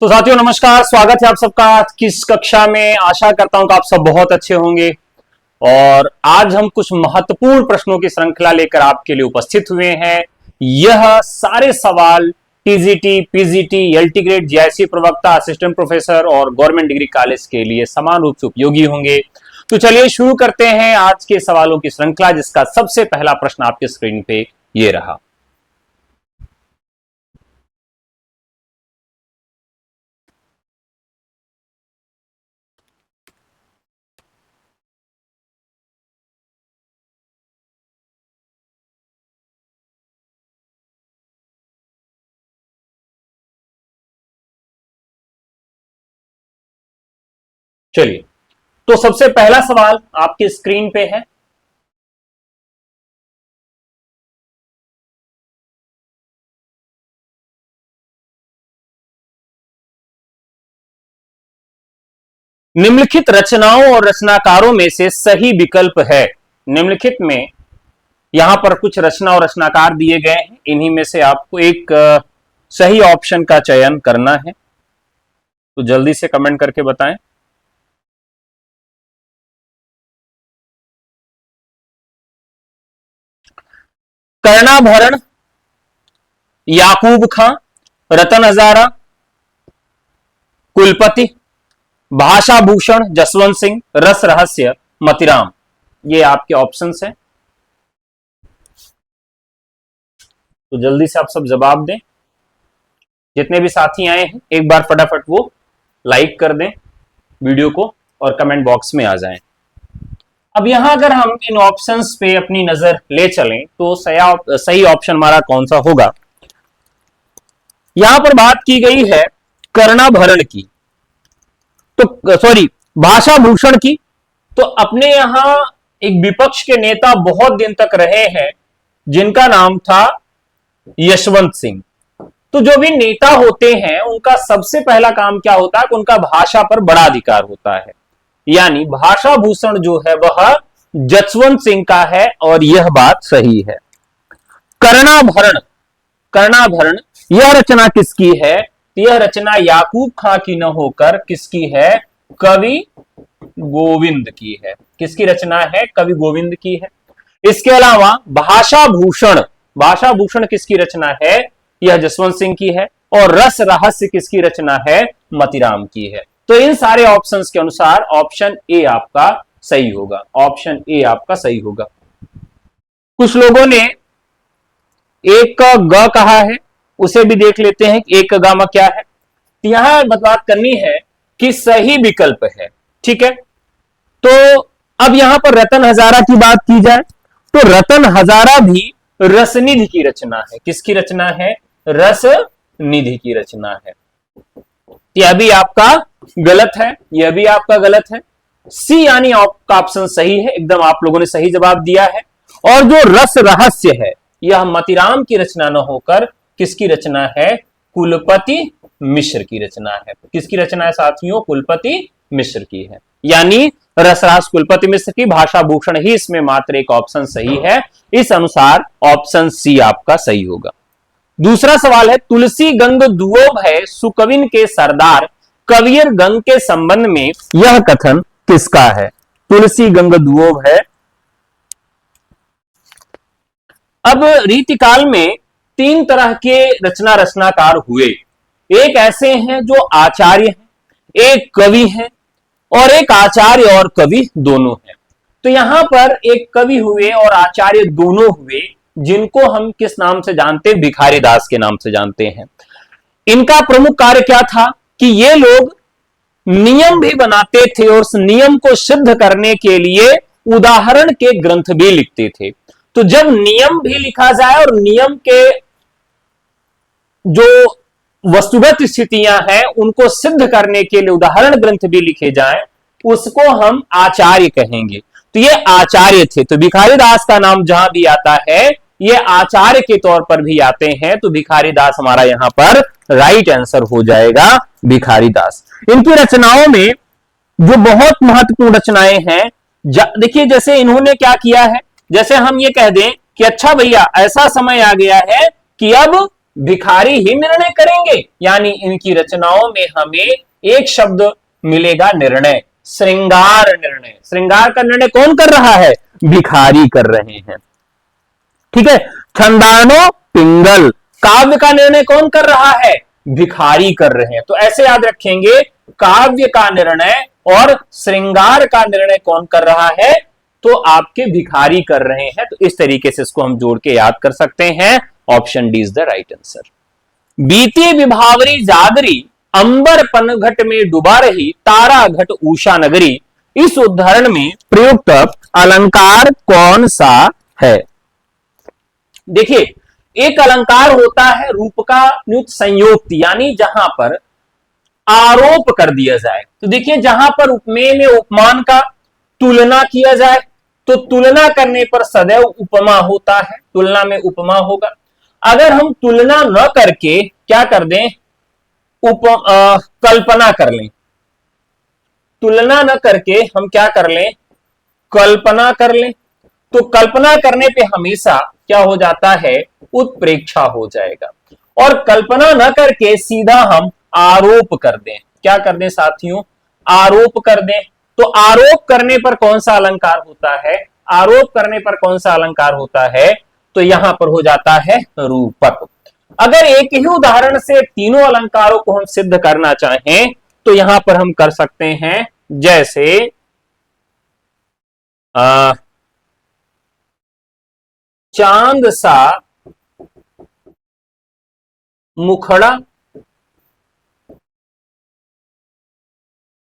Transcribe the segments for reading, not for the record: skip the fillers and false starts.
तो साथियों नमस्कार, स्वागत है आप सबका किस कक्षा में। आशा करता हूं कि आप सब बहुत अच्छे होंगे और आज हम कुछ महत्वपूर्ण प्रश्नों की श्रृंखला लेकर आपके लिए उपस्थित हुए हैं। यह सारे सवाल TGT, PGT, LT grade, GIC प्रवक्ता, असिस्टेंट प्रोफेसर और गवर्नमेंट डिग्री कॉलेज के लिए समान रूप से उपयोगी होंगे। तो चलिए शुरू करते हैं आज के सवालों की श्रृंखला, जिसका सबसे पहला प्रश्न आपके स्क्रीन पे ये रहा। चलिए, तो सबसे पहला सवाल आपकी स्क्रीन पे है। निम्नलिखित रचनाओं और रचनाकारों में से सही विकल्प है। निम्नलिखित में यहां पर कुछ रचना और रचनाकार दिए गए हैं, इन्हीं में से आपको एक सही ऑप्शन का चयन करना है। तो जल्दी से कमेंट करके बताएं। कर्णाभरण, याकूब खां, रतन हजारा, कुलपति, भाषा भूषण, जसवंत सिंह, रस रहस्य, मतिराम, ये आपके ऑप्शंस हैं। तो जल्दी से आप सब जवाब दें। जितने भी साथी आए हैं एक बार फटाफट वो लाइक कर दें वीडियो को और कमेंट बॉक्स में आ जाएं। अब यहां अगर हम इन ऑप्शंस पे अपनी नजर ले चलें तो सही ऑप्शन हमारा कौन सा होगा। यहां पर बात की गई है कर्णाभरण की, तो सॉरी भाषा भूषण की। तो अपने यहां एक विपक्ष के नेता बहुत दिन तक रहे हैं जिनका नाम था यशवंत सिंह। तो जो भी नेता होते हैं उनका सबसे पहला काम क्या होता है कि उनका भाषा पर बड़ा अधिकार होता है, यानी भाषा भूषण जो है वह जसवंत सिंह का है और यह बात सही है। कर्णाभरण, कर्णाभरण यह रचना किसकी है? यह रचना याकूब खां की न होकर किसकी है? कवि गोविंद की है। किसकी रचना है? कवि गोविंद की है। इसके अलावा भाषा भूषण, भाषा भूषण किसकी रचना है? यह जसवंत सिंह की है। और रस रहस्य किसकी रचना है? मतिराम की है। तो इन सारे ऑप्शंस के अनुसार ऑप्शन ए आपका सही होगा। ऑप्शन ए आपका सही होगा। कुछ लोगों ने एक का ग कहा है, उसे भी देख लेते हैं एक का गामा क्या है। यहां बात करनी है कि सही विकल्प है, ठीक है। तो अब यहां पर रतन हजारा की बात की जाए तो रतन हजारा भी रसनिधि की रचना है। किसकी रचना है? रसनिधि की रचना है। यह भी आपका गलत है, यह भी आपका गलत है। सी यानी आपका ऑप्शन सही है, एकदम आप लोगों ने सही जवाब दिया है। और जो रस रहस्य है यह मतिराम की रचना न होकर किसकी रचना है? कुलपति मिश्र की रचना है। किसकी रचना है साथियों? कुलपति मिश्र की है। यानी रसरास कुलपति मिश्र की, भाषा भूषण ही इसमें मात्र एक ऑप्शन सही है। इस अनुसार ऑप्शन सी आपका सही होगा। दूसरा सवाल है, तुलसी गंग दुओ भय सुकविन के सरदार कवियर गंग के संबंध में यह कथन किसका है? तुलसी गंग दुओ भय। अब रीतिकाल में तीन तरह के रचनाकार हुए। एक ऐसे हैं जो आचार्य हैं, एक कवि हैं और एक आचार्य और कवि दोनों हैं। तो यहां पर एक कवि हुए और आचार्य दोनों हुए, जिनको हम किस नाम से जानते हैं? भिखारी दास के नाम से जानते हैं। इनका प्रमुख कार्य क्या था कि ये लोग नियम भी बनाते थे और उस नियम को सिद्ध करने के लिए उदाहरण के ग्रंथ भी लिखते थे। तो जब नियम भी लिखा जाए और नियम के जो वस्तुगत स्थितियां हैं उनको सिद्ध करने के लिए उदाहरण ग्रंथ भी लिखे जाएं, उसको हम आचार्य कहेंगे। तो ये आचार्य थे। तो भिखारी दास का नाम जहां भी आता है ये आचार्य के तौर पर भी आते हैं। तो भिखारी दास हमारा यहां पर राइट आंसर हो जाएगा, भिखारी दास। इनकी रचनाओं में जो बहुत महत्वपूर्ण रचनाएं हैं, देखिए जैसे इन्होंने क्या किया है, जैसे हम ये कह दें कि अच्छा भैया ऐसा समय आ गया है कि अब भिखारी ही निर्णय करेंगे, यानी इनकी रचनाओं में हमें एक शब्द मिलेगा, निर्णय, श्रृंगार निर्णय। श्रृंगार का निर्णय कौन कर रहा है? भिखारी कर रहे हैं। ठीक है। छंदानो पिंगल, काव्य का निर्णय कौन कर रहा है? भिखारी कर रहे हैं। तो ऐसे याद रखेंगे, काव्य का निर्णय और श्रृंगार का निर्णय कौन कर रहा है? तो आपके भिखारी कर रहे हैं। तो इस तरीके से इसको हम जोड़ के याद कर सकते हैं। Option D is the right answer. बीती विभावरी जागरी, अंबर पनघट में डूबा रही, तारा घट उषा नगरी। इस उदाहरण में प्रयुक्त अलंकार कौन सा है? देखिए, एक अलंकार होता है रूप का न्युत संयोक्ति, यानी जहां पर आरोप कर दिया जाए। तो देखिए, जहां पर उपमेय में उपमान का तुलना किया जाए, तो तुलना करने पर सदैव उपमा होता है, तुलना में उपमा होगा। अगर हम तुलना न करके क्या कर दें, कल्पना कर लें, तुलना न करके हम क्या कर लें, कल्पना कर लें, तो कल्पना करने पे हमेशा क्या हो जाता है, उत्प्रेक्षा हो जाएगा। और कल्पना न करके सीधा हम आरोप कर दें, क्या कर दें साथियों, आरोप कर दें। तो आरोप करने पर कौन सा अलंकार होता है? आरोप करने पर कौन सा अलंकार होता है? तो यहां पर हो जाता है रूपक। अगर एक ही उदाहरण से तीनों अलंकारों को हम सिद्ध करना चाहें तो यहां पर हम कर सकते हैं, जैसे चांद सा मुखड़ा,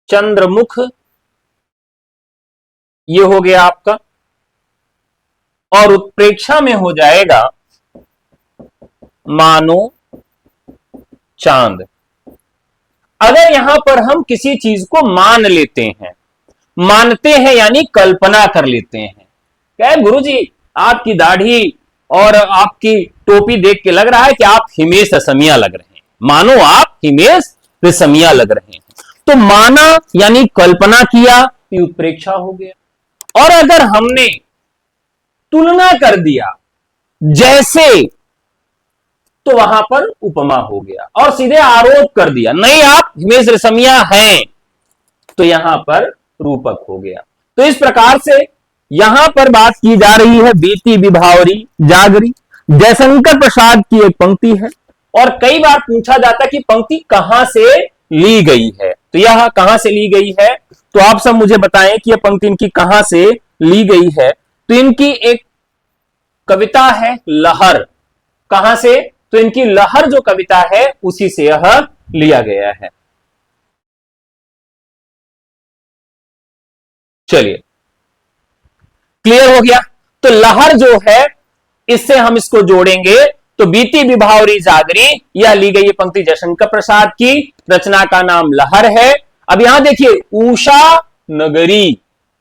चंद्रमुख, ये हो गया आपका। और उत्प्रेक्षा में हो जाएगा मानो चांद। अगर यहां पर हम किसी चीज को मान लेते हैं, मानते हैं यानी कल्पना कर लेते हैं, क्या गुरुजी आपकी दाढ़ी और आपकी टोपी देख के लग रहा है कि आप हिमेश रेशमिया लग रहे हैं, मानो आप हिमेश रेशमिया लग रहे हैं। तो माना यानी कल्पना किया, उत्प्रेक्षा हो गया। और अगर हमने तुलना कर दिया जैसे, तो वहां पर उपमा हो गया। और सीधे आरोप कर दिया, नहीं आप हिमेश रेशमिया हैं, तो यहां पर रूपक हो गया। तो इस प्रकार से यहां पर बात की जा रही है बीती विभावरी जागरी, जयशंकर प्रसाद की एक पंक्ति है। और कई बार पूछा जाता है कि पंक्ति कहां से ली गई है, तो यह कहां से ली गई है, तो आप सब मुझे बताएं कि यह पंक्ति इनकी कहां से ली गई है। तो इनकी एक कविता है लहर, कहां से, तो इनकी लहर जो कविता है उसी से यह लिया गया है। चलिए, क्लियर हो गया। तो लहर जो है, इससे हम इसको जोड़ेंगे, तो बीती विभावरी जागरी, यह ली गई पंक्ति जयशंकर प्रसाद की, रचना का नाम लहर है। अब यहां देखिए, उषा नगरी,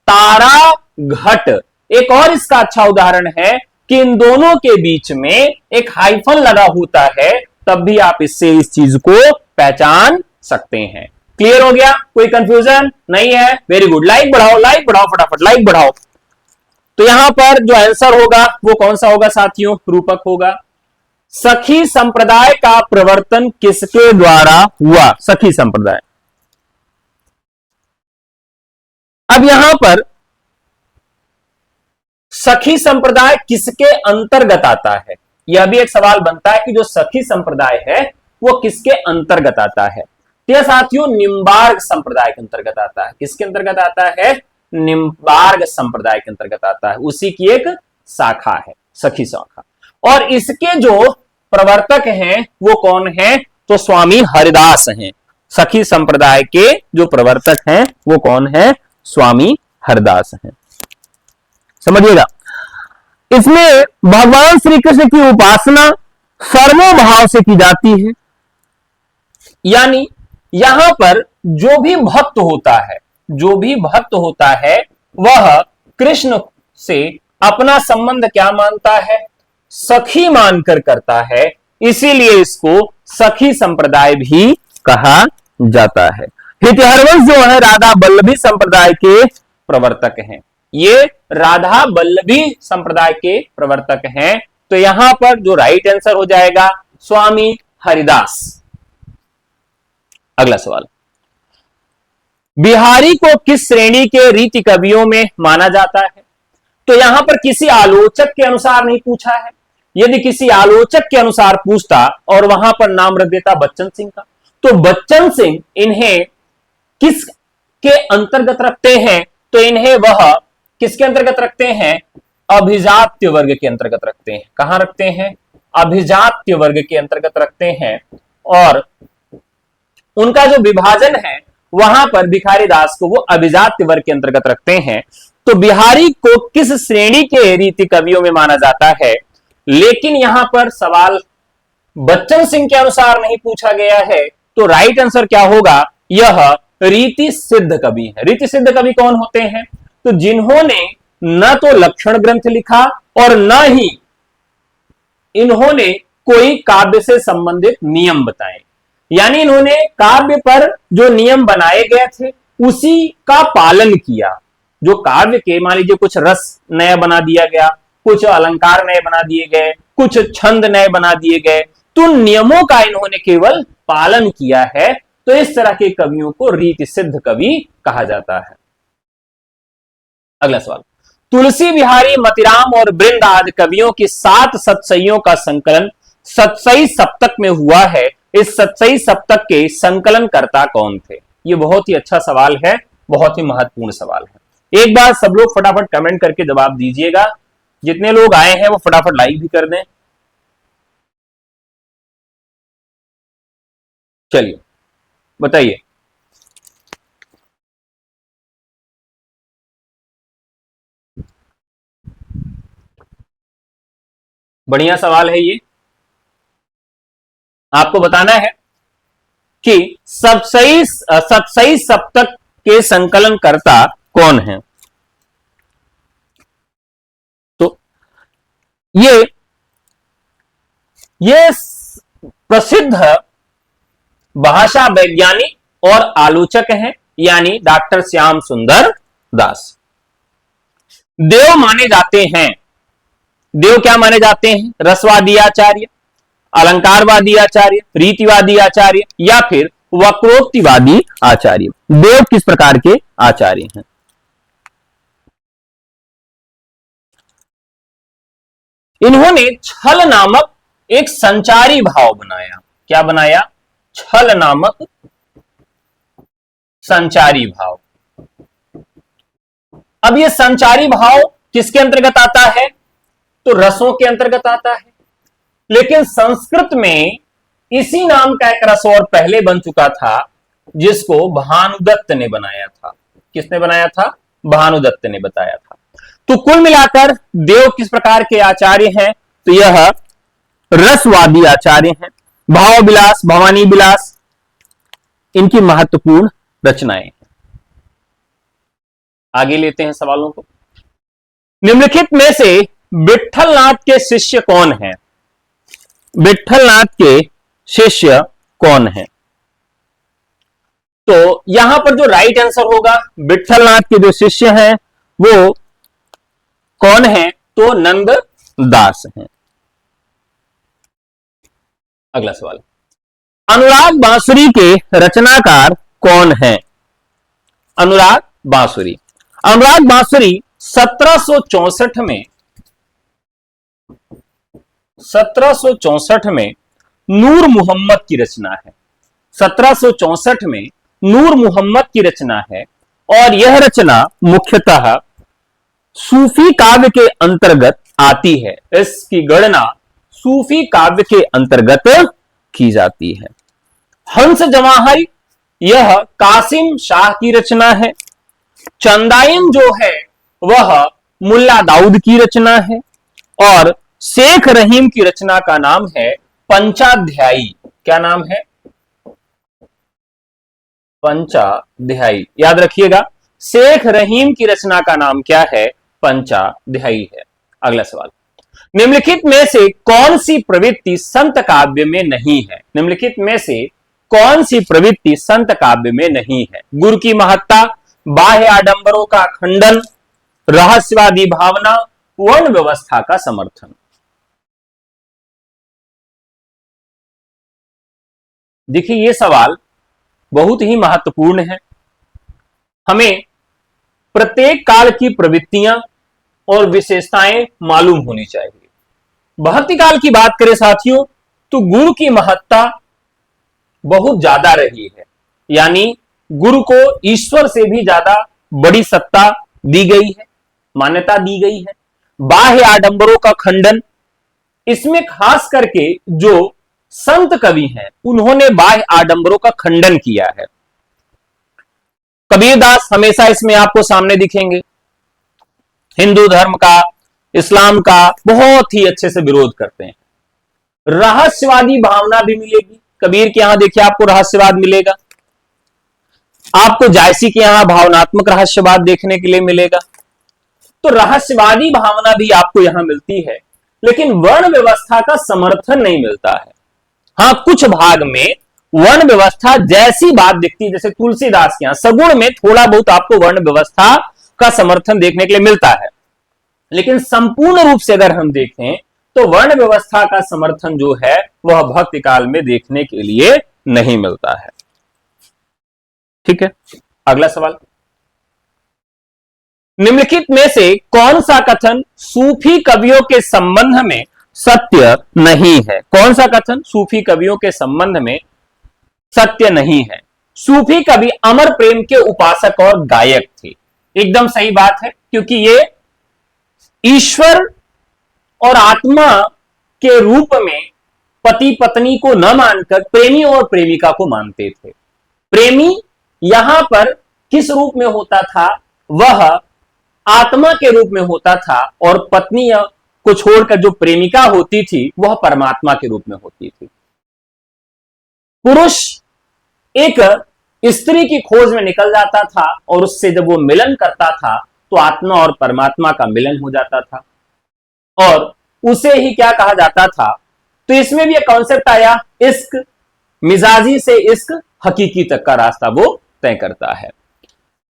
तारा घट, एक और इसका अच्छा उदाहरण है कि इन दोनों के बीच में एक हाइफन लगा होता है, तब भी आप इससे इस चीज को पहचान सकते हैं। क्लियर हो गया, कोई कंफ्यूजन नहीं है? वेरी गुड, लाइक बढ़ाओ फटाफट लाइक बढ़ाओ। तो यहां पर जो आंसर होगा वो कौन सा होगा साथियों? रूपक होगा। सखी संप्रदाय का प्रवर्तन किसके द्वारा हुआ? सखी संप्रदाय। अब यहां पर सखी संप्रदाय किसके अंतर्गत आता है, यह भी एक सवाल बनता है कि जो सखी संप्रदाय है वो किसके अंतर्गत आता है। तो यह साथियों निम्बार्क संप्रदाय के अंतर्गत आता है। किसके अंतर्गत आता है? निम्बार्क संप्रदाय के अंतर्गत आता है, उसी की एक शाखा है, सखी शाखा। और इसके जो प्रवर्तक हैं वो कौन है? तो स्वामी हरिदास हैं। सखी संप्रदाय के जो प्रवर्तक हैं वो कौन है? स्वामी हरिदास हैं। समझिएगा, इसमें भगवान श्री कृष्ण की उपासना सर्वोभाव से की जाती है, यानी यहां पर जो भी भक्त होता है, जो भी भक्त होता है वह कृष्ण से अपना संबंध क्या मानता है? सखी मानकर करता है, इसीलिए इसको सखी संप्रदाय भी कहा जाता है। हितहरवंश जो है राधा बल्लभी संप्रदाय के प्रवर्तक हैं, ये राधा बल्लभी संप्रदाय के प्रवर्तक हैं। तो यहां पर जो राइट आंसर हो जाएगा स्वामी हरिदास। अगला सवाल, बिहारी को किस श्रेणी के रीति कवियों में माना जाता है? तो यहां पर किसी आलोचक के अनुसार नहीं पूछा है। यदि किसी आलोचक के अनुसार पूछता और वहां पर नाम रख देता बच्चन सिंह का, तो बच्चन सिंह इन्हें किस के अंतर्गत रखते हैं? तो इन्हें वह किसके अंतर्गत रखते हैं? अभिजात्य वर्ग के अंतर्गत रखते हैं। कहां रखते हैं? अभिजात्य वर्ग के अंतर्गत रखते हैं। और उनका जो विभाजन है वहां पर भिखारी दास को वो अभिजात्य वर्ग के अंतर्गत रखते हैं। तो बिहारी को किस श्रेणी के रीति कवियों में माना जाता है? लेकिन यहां पर सवाल बच्चन सिंह के अनुसार नहीं पूछा गया है, तो राइट आंसर क्या होगा? यह रीति सिद्ध कवि है। रीति सिद्ध कवि कौन होते हैं? तो जिन्होंने न तो लक्षण ग्रंथ लिखा और न ही इन्होंने कोई काव्य से संबंधित नियम बताए, यानी इन्होंने काव्य पर जो नियम बनाए गए थे उसी का पालन किया। जो काव्य के मान लीजिए कुछ रस नया बना दिया गया, कुछ अलंकार नए बना दिए गए, कुछ छंद नए बना दिए गए, तो नियमों का इन्होंने केवल पालन किया है। तो इस तरह के कवियों को रीति सिद्ध कवि कहा जाता है। अगला सवाल, तुलसी बिहारी, मतिराम और बृंद आदि कवियों की 7 सतसइयों का संकलन सतसई सप्तक में हुआ है। इस सतसई सप्तक के संकलनकर्ता कौन थे? ये बहुत ही अच्छा सवाल है, बहुत ही महत्वपूर्ण सवाल है। एक बार सब लोग फटाफट कमेंट करके जवाब दीजिएगा। जितने लोग आए हैं वो फटाफट लाइक भी कर दें। चलिए बताइए। बढ़िया सवाल है ये। आपको बताना है कि सतसई सप्तक के संकलनकर्ता कौन है। तो ये प्रसिद्ध भाषा वैज्ञानिक और आलोचक हैं, यानी डॉक्टर श्याम सुंदर दास। देव माने जाते हैं। देव क्या माने जाते हैं? रसवादी आचार्य, अलंकारवादी आचार्य, रीतिवादी आचार्य या फिर वक्रोक्तिवादी आचार्य। देव किस प्रकार के आचार्य हैं? इन्होंने छल नामक एक संचारी भाव बनाया। क्या बनाया? छल नामक संचारी भाव। अब यह संचारी भाव किसके अंतर्गत आता है? तो रसों के अंतर्गत आता है। लेकिन संस्कृत में इसी नाम का एक रस और पहले बन चुका था, जिसको भानुदत्त ने बनाया था। किसने बनाया था? भानुदत्त ने बताया था। तो कुल मिलाकर देव किस प्रकार के आचार्य हैं? तो यह रसवादी आचार्य हैं। भाव विलास, भवानी विलास इनकी महत्वपूर्ण रचनाएं हैं। आगे लेते हैं सवालों को। निम्नलिखित में से विट्ठलनाथ के शिष्य कौन हैं? विट्ठलनाथ के शिष्य कौन हैं? तो यहां पर जो राइट आंसर होगा, विट्ठलनाथ के जो शिष्य हैं वो कौन है? तो नंद दास हैं। अगला सवाल, अनुराग बांसुरी के रचनाकार कौन है? अनुराग बांसुरी। अनुराग बांसुरी 1764 में नूर मोहम्मद की रचना है। 1764 में नूर मोहम्मद की रचना है और यह रचना मुख्यतः सूफी काव्य के अंतर्गत आती है। इसकी गणना सूफी काव्य के अंतर्गत की जाती है। हंस जवाहरी यह कासिम शाह की रचना है। चंदाइन जो है वह मुल्ला दाऊद की रचना है और शेख रहीम की रचना का नाम है पंचाध्यायी। क्या नाम है? पंचाध्यायी। याद रखिएगा, शेख रहीम की रचना का नाम क्या है? पंचाध्यायी है। अगला सवाल, निम्नलिखित में से कौन सी प्रवृत्ति संत काव्य में नहीं है? निम्नलिखित में से कौन सी प्रवृत्ति संत काव्य में नहीं है? गुरु की महत्ता, बाह्य आडंबरों का खंडन, रहस्यवादी भावना, वर्ण व्यवस्था का समर्थन। देखिए ये सवाल बहुत ही महत्वपूर्ण है। हमें प्रत्येक काल की प्रवृत्तियां और विशेषताएं मालूम होनी चाहिए। भक्ति काल की बात करें साथियों, तो गुरु की महत्ता बहुत ज्यादा रही है, यानी गुरु को ईश्वर से भी ज्यादा बड़ी सत्ता दी गई है, मान्यता दी गई है। बाह्य आडंबरों का खंडन, इसमें खास करके जो संत कवि हैं उन्होंने बाह्य आडंबरों का खंडन किया है। कबीरदास हमेशा इसमें आपको सामने दिखेंगे। हिंदू धर्म का, इस्लाम का बहुत ही अच्छे से विरोध करते हैं। रहस्यवादी भावना भी मिलेगी कबीर के यहां, देखिए आपको रहस्यवाद मिलेगा। आपको जायसी के यहां भावनात्मक रहस्यवाद देखने के लिए मिलेगा। तो रहस्यवादी भावना भी आपको यहां मिलती है, लेकिन वर्ण व्यवस्था का समर्थन नहीं मिलता है। हां, कुछ भाग में वर्ण व्यवस्था जैसी बात दिखती है, जैसे तुलसीदास के यहां सगुण में थोड़ा बहुत आपको वर्ण व्यवस्था का समर्थन देखने के लिए मिलता है, लेकिन संपूर्ण रूप से अगर हम देखें तो वर्ण व्यवस्था का समर्थन जो है वह भक्ति काल में देखने के लिए नहीं मिलता है। ठीक है, अगला सवाल, निम्नलिखित में से कौन सा कथन सूफी कवियों के संबंध में सत्य नहीं है? कौन सा कथन सूफी कवियों के संबंध में सत्य नहीं है? सूफी कवि अमर प्रेम के उपासक और गायक थे। एकदम सही बात है, क्योंकि ये ईश्वर और आत्मा के रूप में पति पत्नी को न मानकर प्रेमी और प्रेमिका को मानते थे। प्रेमी यहां पर किस रूप में होता था? वह आत्मा के रूप में होता था, और पत्नी को छोड़कर जो प्रेमिका होती थी वह परमात्मा के रूप में होती थी। पुरुष एक स्त्री की खोज में निकल जाता था और उससे जब वो मिलन करता था तो आत्मा और परमात्मा का मिलन हो जाता था, और उसे ही क्या कहा जाता था? तो इसमें भी एक कॉन्सेप्ट आया, इश्क, मिजाजी से इश्क हकीकी तक का रास्ता वो तय करता है।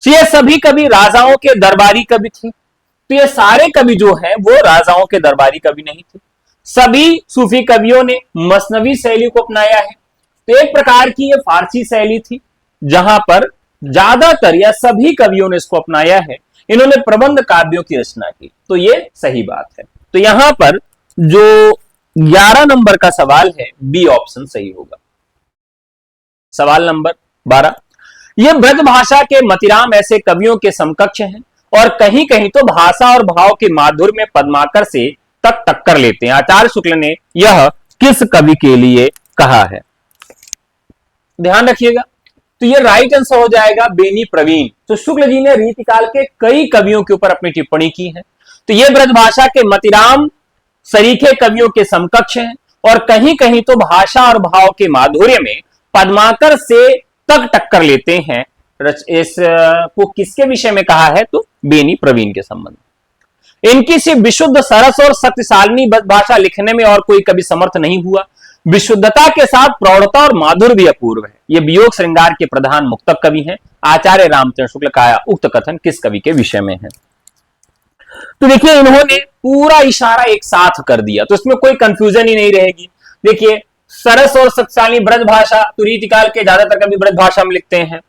तो ये सभी कवि राजाओं के दरबारी कवि थे। तो ये सारे कवि जो हैं वो राजाओं के दरबारी कवि नहीं थे। सभी सूफी कवियों ने मसनवी शैली को अपनाया है। तो एक प्रकार की ये फारसी शैली थी, जहां पर ज्यादातर या सभी कवियों ने इसको अपनाया है। इन्होंने प्रबंध काव्यों की रचना की, तो ये सही बात है। तो यहां पर जो 11 नंबर का सवाल है, बी ऑप्शन सही होगा। सवाल नंबर 12, ये ब्रज भाषा के मतिराम ऐसे कवियों के समकक्ष हैं और कहीं कहीं तो भाषा और भाव के माधुर्य में पद्माकर से तक टक्कर लेते हैं। आचार्य शुक्ल ने यह किस कवि के लिए कहा है? ध्यान रखिएगा, तो ये राइट आंसर हो जाएगा बेनी प्रवीण। तो शुक्ल जी ने रीतिकाल के कई कवियों के ऊपर अपनी टिप्पणी की है। तो ये ब्रजभाषा के मतिराम सरीखे कवियों के समकक्ष हैं और कहीं कहीं तो भाषा और भाव के माधुर्य में पद्माकर से तक टक्कर लेते हैं। इस को किसके विषय में कहा है? तो बेनी प्रवीण के संबंध। इनकी सिर्फ विशुद्ध सरस और शक्तिशालिनी भाषा लिखने में और कोई कभी समर्थ नहीं हुआ। विशुद्धता के साथ प्रौढ़ता और माधुर्य भी अपूर्व है। ये वियोग श्रृंगार के प्रधान मुक्तक कवि हैं। आचार्य रामचंद्र शुक्ल का उक्त कथन किस कवि के विषय में है? तो देखिए, इन्होंने पूरा इशारा एक साथ कर दिया, तो इसमें कोई कंफ्यूजन ही नहीं रहेगी। देखिए, सरस और शक्तिशाली ब्रज भाषा, तो रीतिकाल के ज्यादातर कवि ब्रज भाषा में लिखते हैं।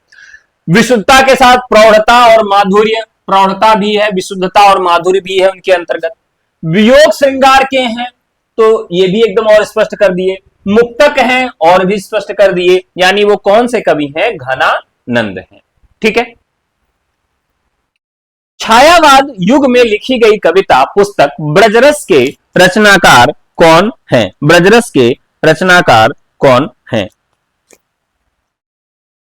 विशुद्धता के साथ प्रौढ़ता और माधुर्य, प्रौढ़ता भी है, विशुद्धता और माधुर्य भी है उनके अंतर्गत। वियोग श्रृंगार के हैं, तो ये भी एकदम और स्पष्ट कर दिए। मुक्तक हैं और भी स्पष्ट कर दिए, यानी वो कौन से कवि हैं? घनानंद हैं। ठीक है। छायावाद युग में लिखी गई कविता पुस्तक ब्रजरस के रचनाकार कौन हैं? ब्रजरस के रचनाकार कौन हैं?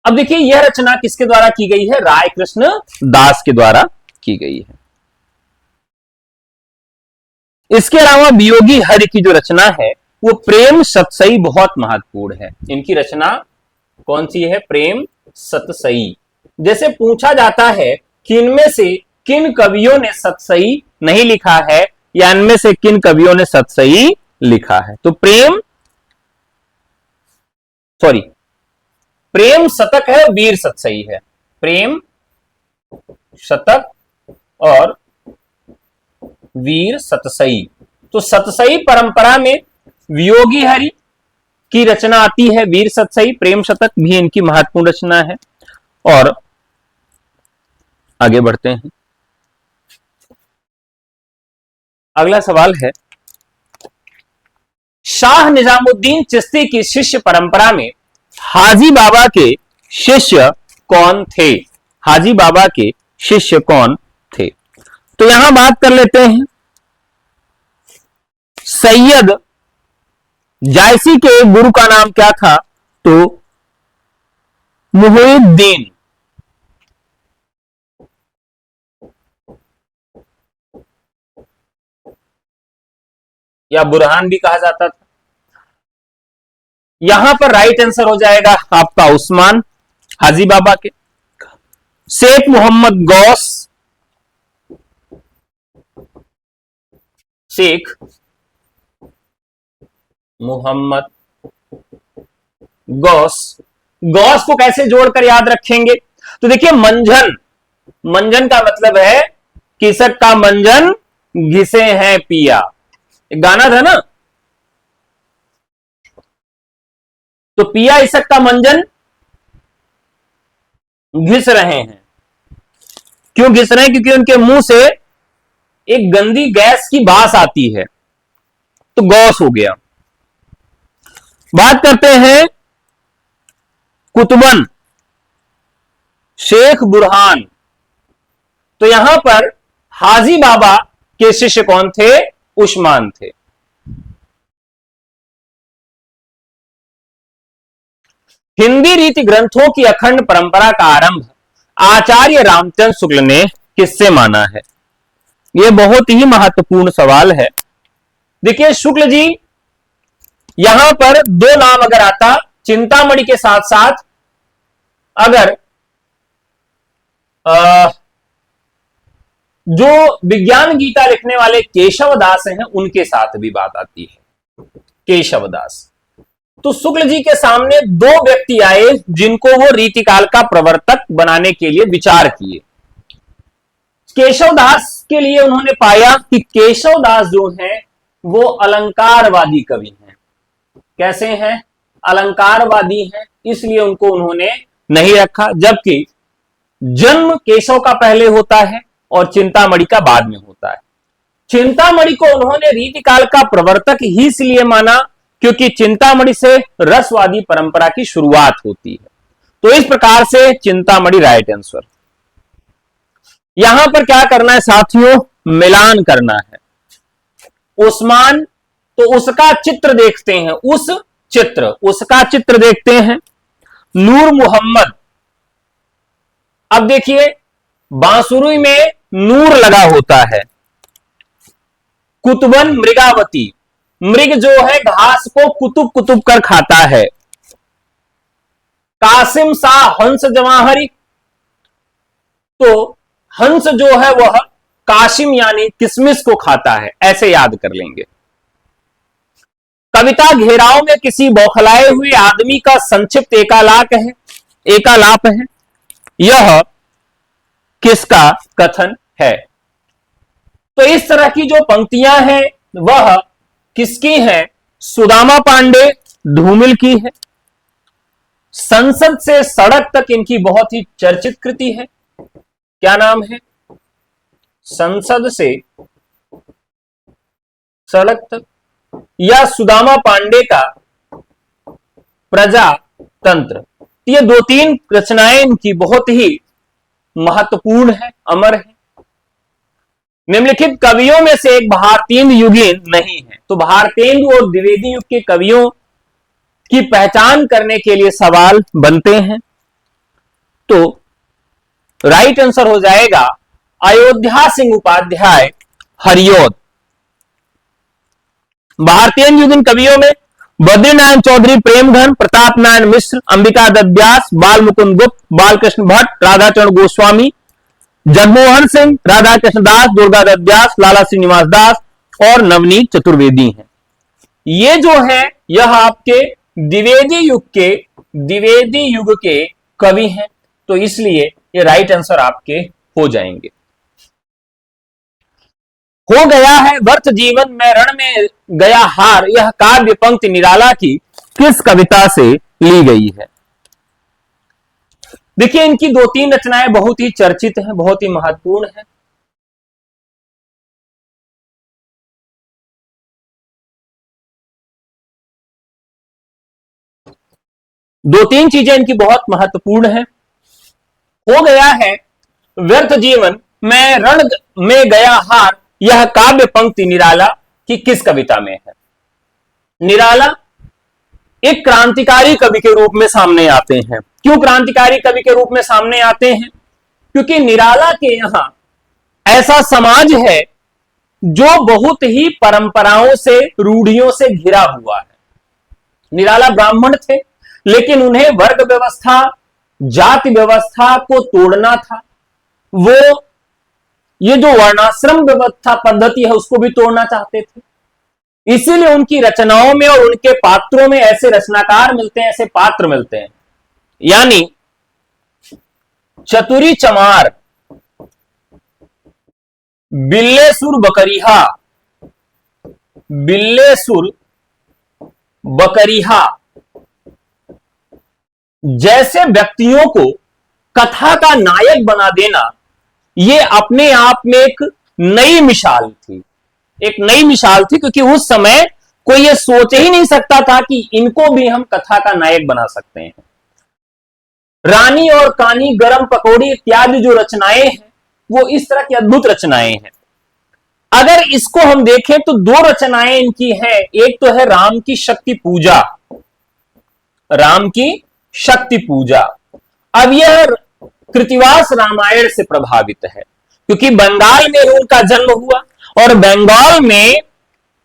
अब देखिए, यह रचना किसके द्वारा की गई है? राय कृष्ण दास के द्वारा की गई है। इसके अलावा वियोगी हरि की जो रचना है वो प्रेम सतसई बहुत महत्वपूर्ण है। इनकी रचना कौन सी है? प्रेम सतसई। जैसे पूछा जाता है कि इनमें से किन कवियों ने सतसई नहीं लिखा है, या इनमें से किन कवियों ने सतसई लिखा है, तो प्रेम शतक है, वीर सतसई है। प्रेम शतक और वीर सतसई। तो सतसई परंपरा में वियोगी हरि की रचना आती है वीर सतसई, प्रेम शतक भी इनकी महत्वपूर्ण रचना है। और आगे बढ़ते हैं। अगला सवाल है, शाह निजामुद्दीन चिश्ती की शिष्य परंपरा में हाजी बाबा के शिष्य कौन थे? हाजी बाबा के शिष्य कौन थे? तो यहां बात कर लेते हैं, सैयद जायसी के गुरु का नाम क्या था? तो मुहिउद्दीन। या बुरहान भी कहा जाता था। यहां पर राइट आंसर हो जाएगा आपका उस्मान, हाजी बाबा के। शेख मोहम्मद गौस, शेख मोहम्मद गौस। गौस को कैसे जोड़कर याद रखेंगे? तो देखिए, मंजन, मंजन का मतलब है किसक का मंजन घिसे हैं पिया, एक गाना था ना। तो पिया इसक का मंजन घिस रहे हैं। क्यों घिस रहे हैं? क्योंकि उनके मुंह से एक गंदी गैस की बास आती है, तो गौस हो गया। बात करते हैं कुतुबन, शेख बुरहान। तो यहां पर हाजी बाबा के शिष्य कौन थे? उस्मान थे। हिंदी रीति ग्रंथों की अखंड परंपरा का आरंभ आचार्य रामचंद्र शुक्ल ने किससे माना है? यह बहुत ही महत्वपूर्ण सवाल है। देखिए, शुक्ल जी, यहां पर दो नाम अगर आता, चिंतामणि के साथ साथ अगर जो विज्ञान गीता लिखने वाले केशव दास हैं, उनके साथ भी बात आती है, केशव दास। तो शुक्ल जी के सामने दो व्यक्ति आए जिनको वो रीतिकाल का प्रवर्तक बनाने के लिए विचार किए। केशव दास के लिए उन्होंने पाया कि केशव दास जो हैं वो अलंकारवादी कवि हैं। कैसे हैं? अलंकारवादी हैं, इसलिए उनको उन्होंने नहीं रखा। जबकि जन्म केशव का पहले होता है और चिंतामणि का बाद में होता है। चिंतामणि को उन्होंने रीतिकाल का प्रवर्तक ही इसलिए माना क्योंकि चिंतामणि से रसवादी परंपरा की शुरुआत होती है। तो इस प्रकार से चिंतामणि राइट आंसर। यहां पर क्या करना है साथियों? मिलान करना है। उस्मान, तो उसका चित्र देखते हैं, उसका चित्र देखते हैं। नूर मोहम्मद, अब देखिए बांसुरी में नूर लगा होता है। कुतुबन मृगावती, मृग जो है घास को कुतुब कुतुब कर खाता है। कासिम शाह हंस जवाहरी, तो हंस जो है वह काशिम यानी किसमिस को खाता है, ऐसे याद कर लेंगे। कविता घेराव में किसी बौखलाए हुए आदमी का संक्षिप्त एकालाप है, यह किसका कथन है? तो इस तरह की जो पंक्तियां हैं वह किसकी हैं? सुदामा पांडे, धूमिल की है। संसद से सड़क तक इनकी बहुत ही चर्चित कृति है। क्या नाम है? संसद से सड़क तक, या सुदामा पांडे का प्रजातंत्र। ये दो तीन रचनाएं इनकी बहुत ही महत्वपूर्ण है, अमर है। निम्नलिखित कवियों में से एक भारतेंदु युगीन नहीं है। तो भारतेंदु और द्विवेदी युग के कवियों की पहचान करने के लिए सवाल बनते हैं। तो राइट आंसर हो जाएगा अयोध्या सिंह उपाध्याय, हरिऔध। भारतेंदु युगीन कवियों में बद्रीनारायण चौधरी प्रेमघन, प्रताप नारायण मिश्र, अंबिका दत्त व्यास, बाल मुकुंद गुप्त, बालकृष्ण भट्ट, राधाचरण गोस्वामी, जगमोहन सिंह, राधा कृष्ण दास, दुर्गा दत्त व्यास, लाला श्रीनिवास दास और नवनीत चतुर्वेदी हैं। ये जो है यह आपके द्विवेदी युग के कवि हैं। तो इसलिए ये राइट आंसर आपके हो जाएंगे। हो गया है वर्त जीवन में रण में गया हार, यह काव्य पंक्ति निराला की किस कविता से ली गई है? देखिए, इनकी दो तीन रचनाएं बहुत ही चर्चित हैं, बहुत ही महत्वपूर्ण हैं। दो तीन चीजें इनकी बहुत महत्वपूर्ण हैं। हो गया है व्यर्थ जीवन मैं रण में गया हार, यह काव्य पंक्ति निराला की किस कविता में है? निराला एक क्रांतिकारी कवि के रूप में सामने आते हैं। क्यों क्रांतिकारी कवि के रूप में सामने आते हैं? क्योंकि निराला के यहां ऐसा समाज है जो बहुत ही परंपराओं से, रूढ़ियों से घिरा हुआ है। निराला ब्राह्मण थे, लेकिन उन्हें वर्ग व्यवस्था, जाति व्यवस्था को तोड़ना था। वो ये जो वर्णाश्रम व्यवस्था पद्धति है उसको भी तोड़ना चाहते थे। इसीलिए उनकी रचनाओं में और उनके पात्रों में ऐसे रचनाकार मिलते हैं, ऐसे पात्र मिलते हैं। यानी चतुरी चमार, बिल्लेसुर बकरिहा, बिल्लेसुर बकरिहा जैसे व्यक्तियों को कथा का नायक बना देना, यह अपने आप में एक नई मिसाल थी। एक नई मिसाल थी, क्योंकि उस समय कोई यह सोच ही नहीं सकता था कि इनको भी हम कथा का नायक बना सकते हैं। रानी और कानी, गरम पकौड़ी इत्यादि जो रचनाएं हैं वो इस तरह की अद्भुत रचनाएं हैं। अगर इसको हम देखें तो दो रचनाएं इनकी हैं। एक तो है राम की शक्ति पूजा, राम की शक्ति पूजा। अब यह कृतिवास रामायण से प्रभावित है, क्योंकि बंगाल में उनका जन्म हुआ और बंगाल में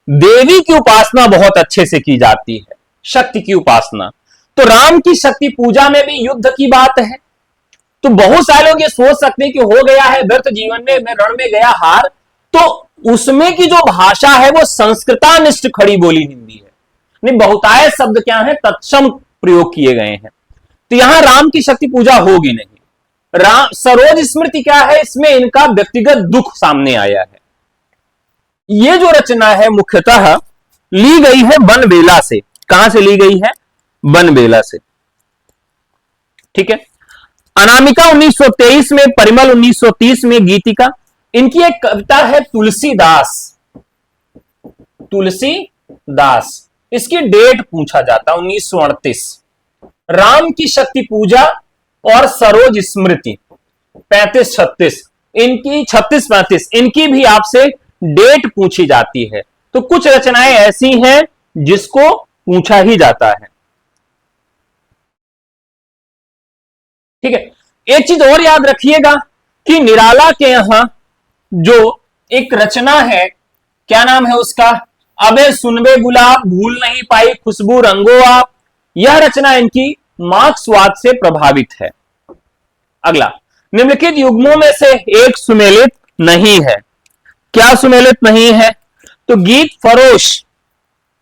देवी की उपासना बहुत अच्छे से की जाती है, शक्ति की उपासना। तो राम की शक्ति पूजा में भी युद्ध की बात है। तो बहुत सारे लोग ये सोच सकते हैं कि हो गया है व्यर्थ जीवन में मैं रण में गया हार, तो उसमें की जो भाषा है वो संस्कृतानिष्ठ खड़ी बोली हिंदी है। नहीं, बहुतायत शब्द क्या है, तत्सम प्रयोग किए गए हैं। तो यहां राम की शक्ति पूजा होगी नहीं। राम सरोज स्मृति क्या है, इसमें इनका व्यक्तिगत दुख सामने आया है। ये जो रचना है मुख्यतः ली गई है बनबेला से। कहां से ली गई है? बनबेला से। ठीक है। अनामिका 1923 में, परिमल 1930 में, गीतिका। इनकी एक कविता है तुलसीदास, तुलसीदास। इसकी डेट पूछा जाता 1938। राम की शक्ति पूजा और सरोज स्मृति 35-36, इनकी 36-35, इनकी भी आपसे डेट पूछी जाती है। तो कुछ रचनाएं ऐसी हैं जिसको पूछा ही जाता है। ठीक है। एक चीज और याद रखिएगा कि निराला के यहां जो एक रचना है, क्या नाम है उसका, अबे सुनबे गुलाब भूल नहीं पाई खुशबू रंगो आप, यह रचना इनकी मार्क्सवाद से प्रभावित है। अगला, निम्नलिखित युग्मों में से एक सुमेलित नहीं है। क्या सुमेलित नहीं है? तो गीत फरोश।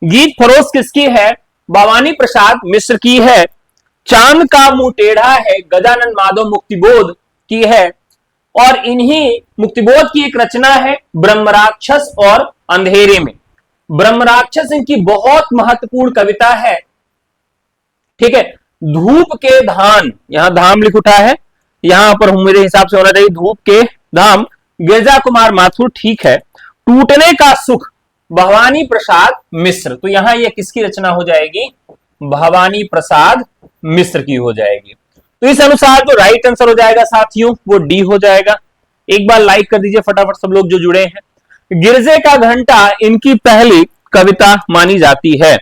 गीत फरोश किसकी है? भवानी प्रसाद मिश्र की है। चांद का मुंह टेढ़ा है गजानन माधव मुक्तिबोध की है। और इन्हीं मुक्तिबोध की एक रचना है ब्रह्मराक्षस और अंधेरे में। ब्रह्मराक्षस इनकी बहुत महत्वपूर्ण कविता है। ठीक है। धूप के धाम, यहां धाम लिख उठा है, यहां पर मेरे हिसाब से होना चाहिए धूप के धाम, गिरजा कुमार माथुर। ठीक है। टूटने का सुख, भवानी प्रसाद मिश्र। तो यहां यह किसकी रचना हो जाएगी? भवानी प्रसाद मिश्र की हो जाएगी। तो इस अनुसार जो राइट आंसर हो जाएगा साथियों वो डी हो जाएगा। एक बार लाइक कर दीजिए फटाफट सब लोग जो जुड़े हैं। गिरजे का घंटा इनकी पहली कविता मानी जाती है।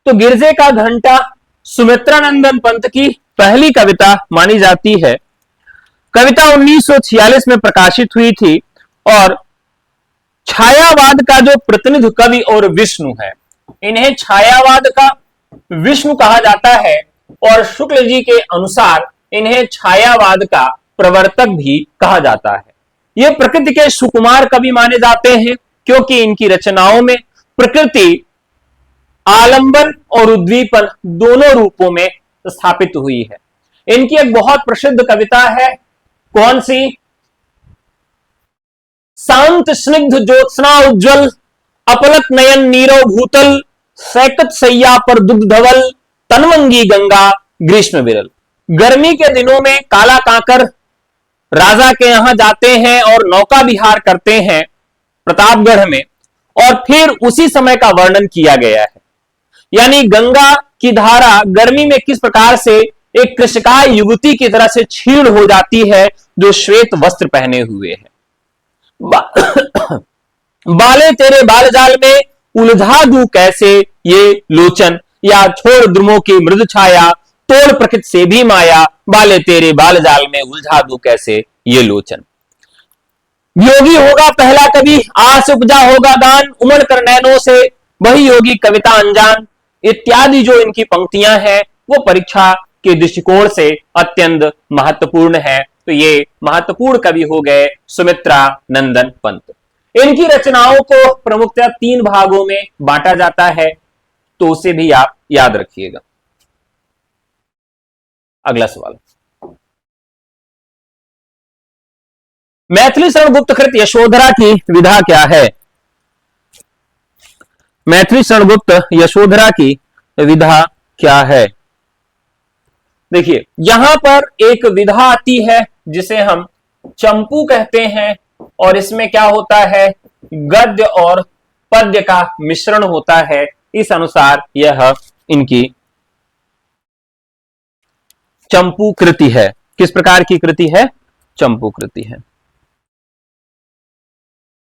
तो गिरजे का घंटा सुमित्रानंदन पंत की पहली कविता मानी जाती है। कविता 1946 में प्रकाशित हुई थी और छायावाद का जो प्रतिनिधि कवि और विष्णु है, इन्हें छायावाद का विष्णु कहा जाता है और शुक्ल जी के अनुसार इन्हें छायावाद का प्रवर्तक भी कहा जाता है। ये प्रकृति के सुकुमार कवि माने जाते हैं क्योंकि इनकी रचनाओं में प्रकृति आलंबन और उद्दीपन दोनों रूपों में स्थापित हुई है। इनकी एक बहुत प्रसिद्ध कविता है, कौन सी? शांत स्निग्ध ज्योत्सना उज्जवल अपलक नयन नीरव भूतल सैकत सैया पर दुग्ध धवल, तनवंगी गंगा ग्रीष्म विरल। गर्मी के दिनों में काला कांकर राजा के यहां जाते हैं और नौका विहार करते हैं प्रतापगढ़ में, और फिर उसी समय का वर्णन किया गया है। यानी गंगा की धारा गर्मी में किस प्रकार से एक कृषकाय युवती की तरह से क्षीण हो जाती है जो श्वेत वस्त्र पहने हुए है। बाले तेरे बाल जाल में उलझा दूं कैसे ये लोचन, या छोड़ द्रुमों की मृद छाया, तोड़ प्रकृति से भी माया, बाले तेरे बाल जाल में उलझा दूं कैसे ये लोचन। योगी होगा पहला कवि, आस उपजा होगा गान, उमड़ कर नैनों से वही योगी कविता अनजान, इत्यादि जो इनकी पंक्तियां हैं वो परीक्षा के दृष्टिकोण से अत्यंत महत्वपूर्ण है। तो ये महत्वपूर्ण कवि हो गए सुमित्रा नंदन पंत। इनकी रचनाओं को प्रमुखतः 3 भागों में बांटा जाता है, तो उसे भी आप याद रखिएगा। अगला सवाल, मैथिली शरणगुप्त कृत यशोधरा की विधा क्या है? मैथिली शरणगुप्त यशोधरा की विधा क्या है? देखिए यहां पर एक विधा आती है जिसे हम चंपू कहते हैं, और इसमें क्या होता है, गद्य और पद्य का मिश्रण होता है। इस अनुसार यह इनकी चंपू कृति है। किस प्रकार की कृति है? चंपू कृति है।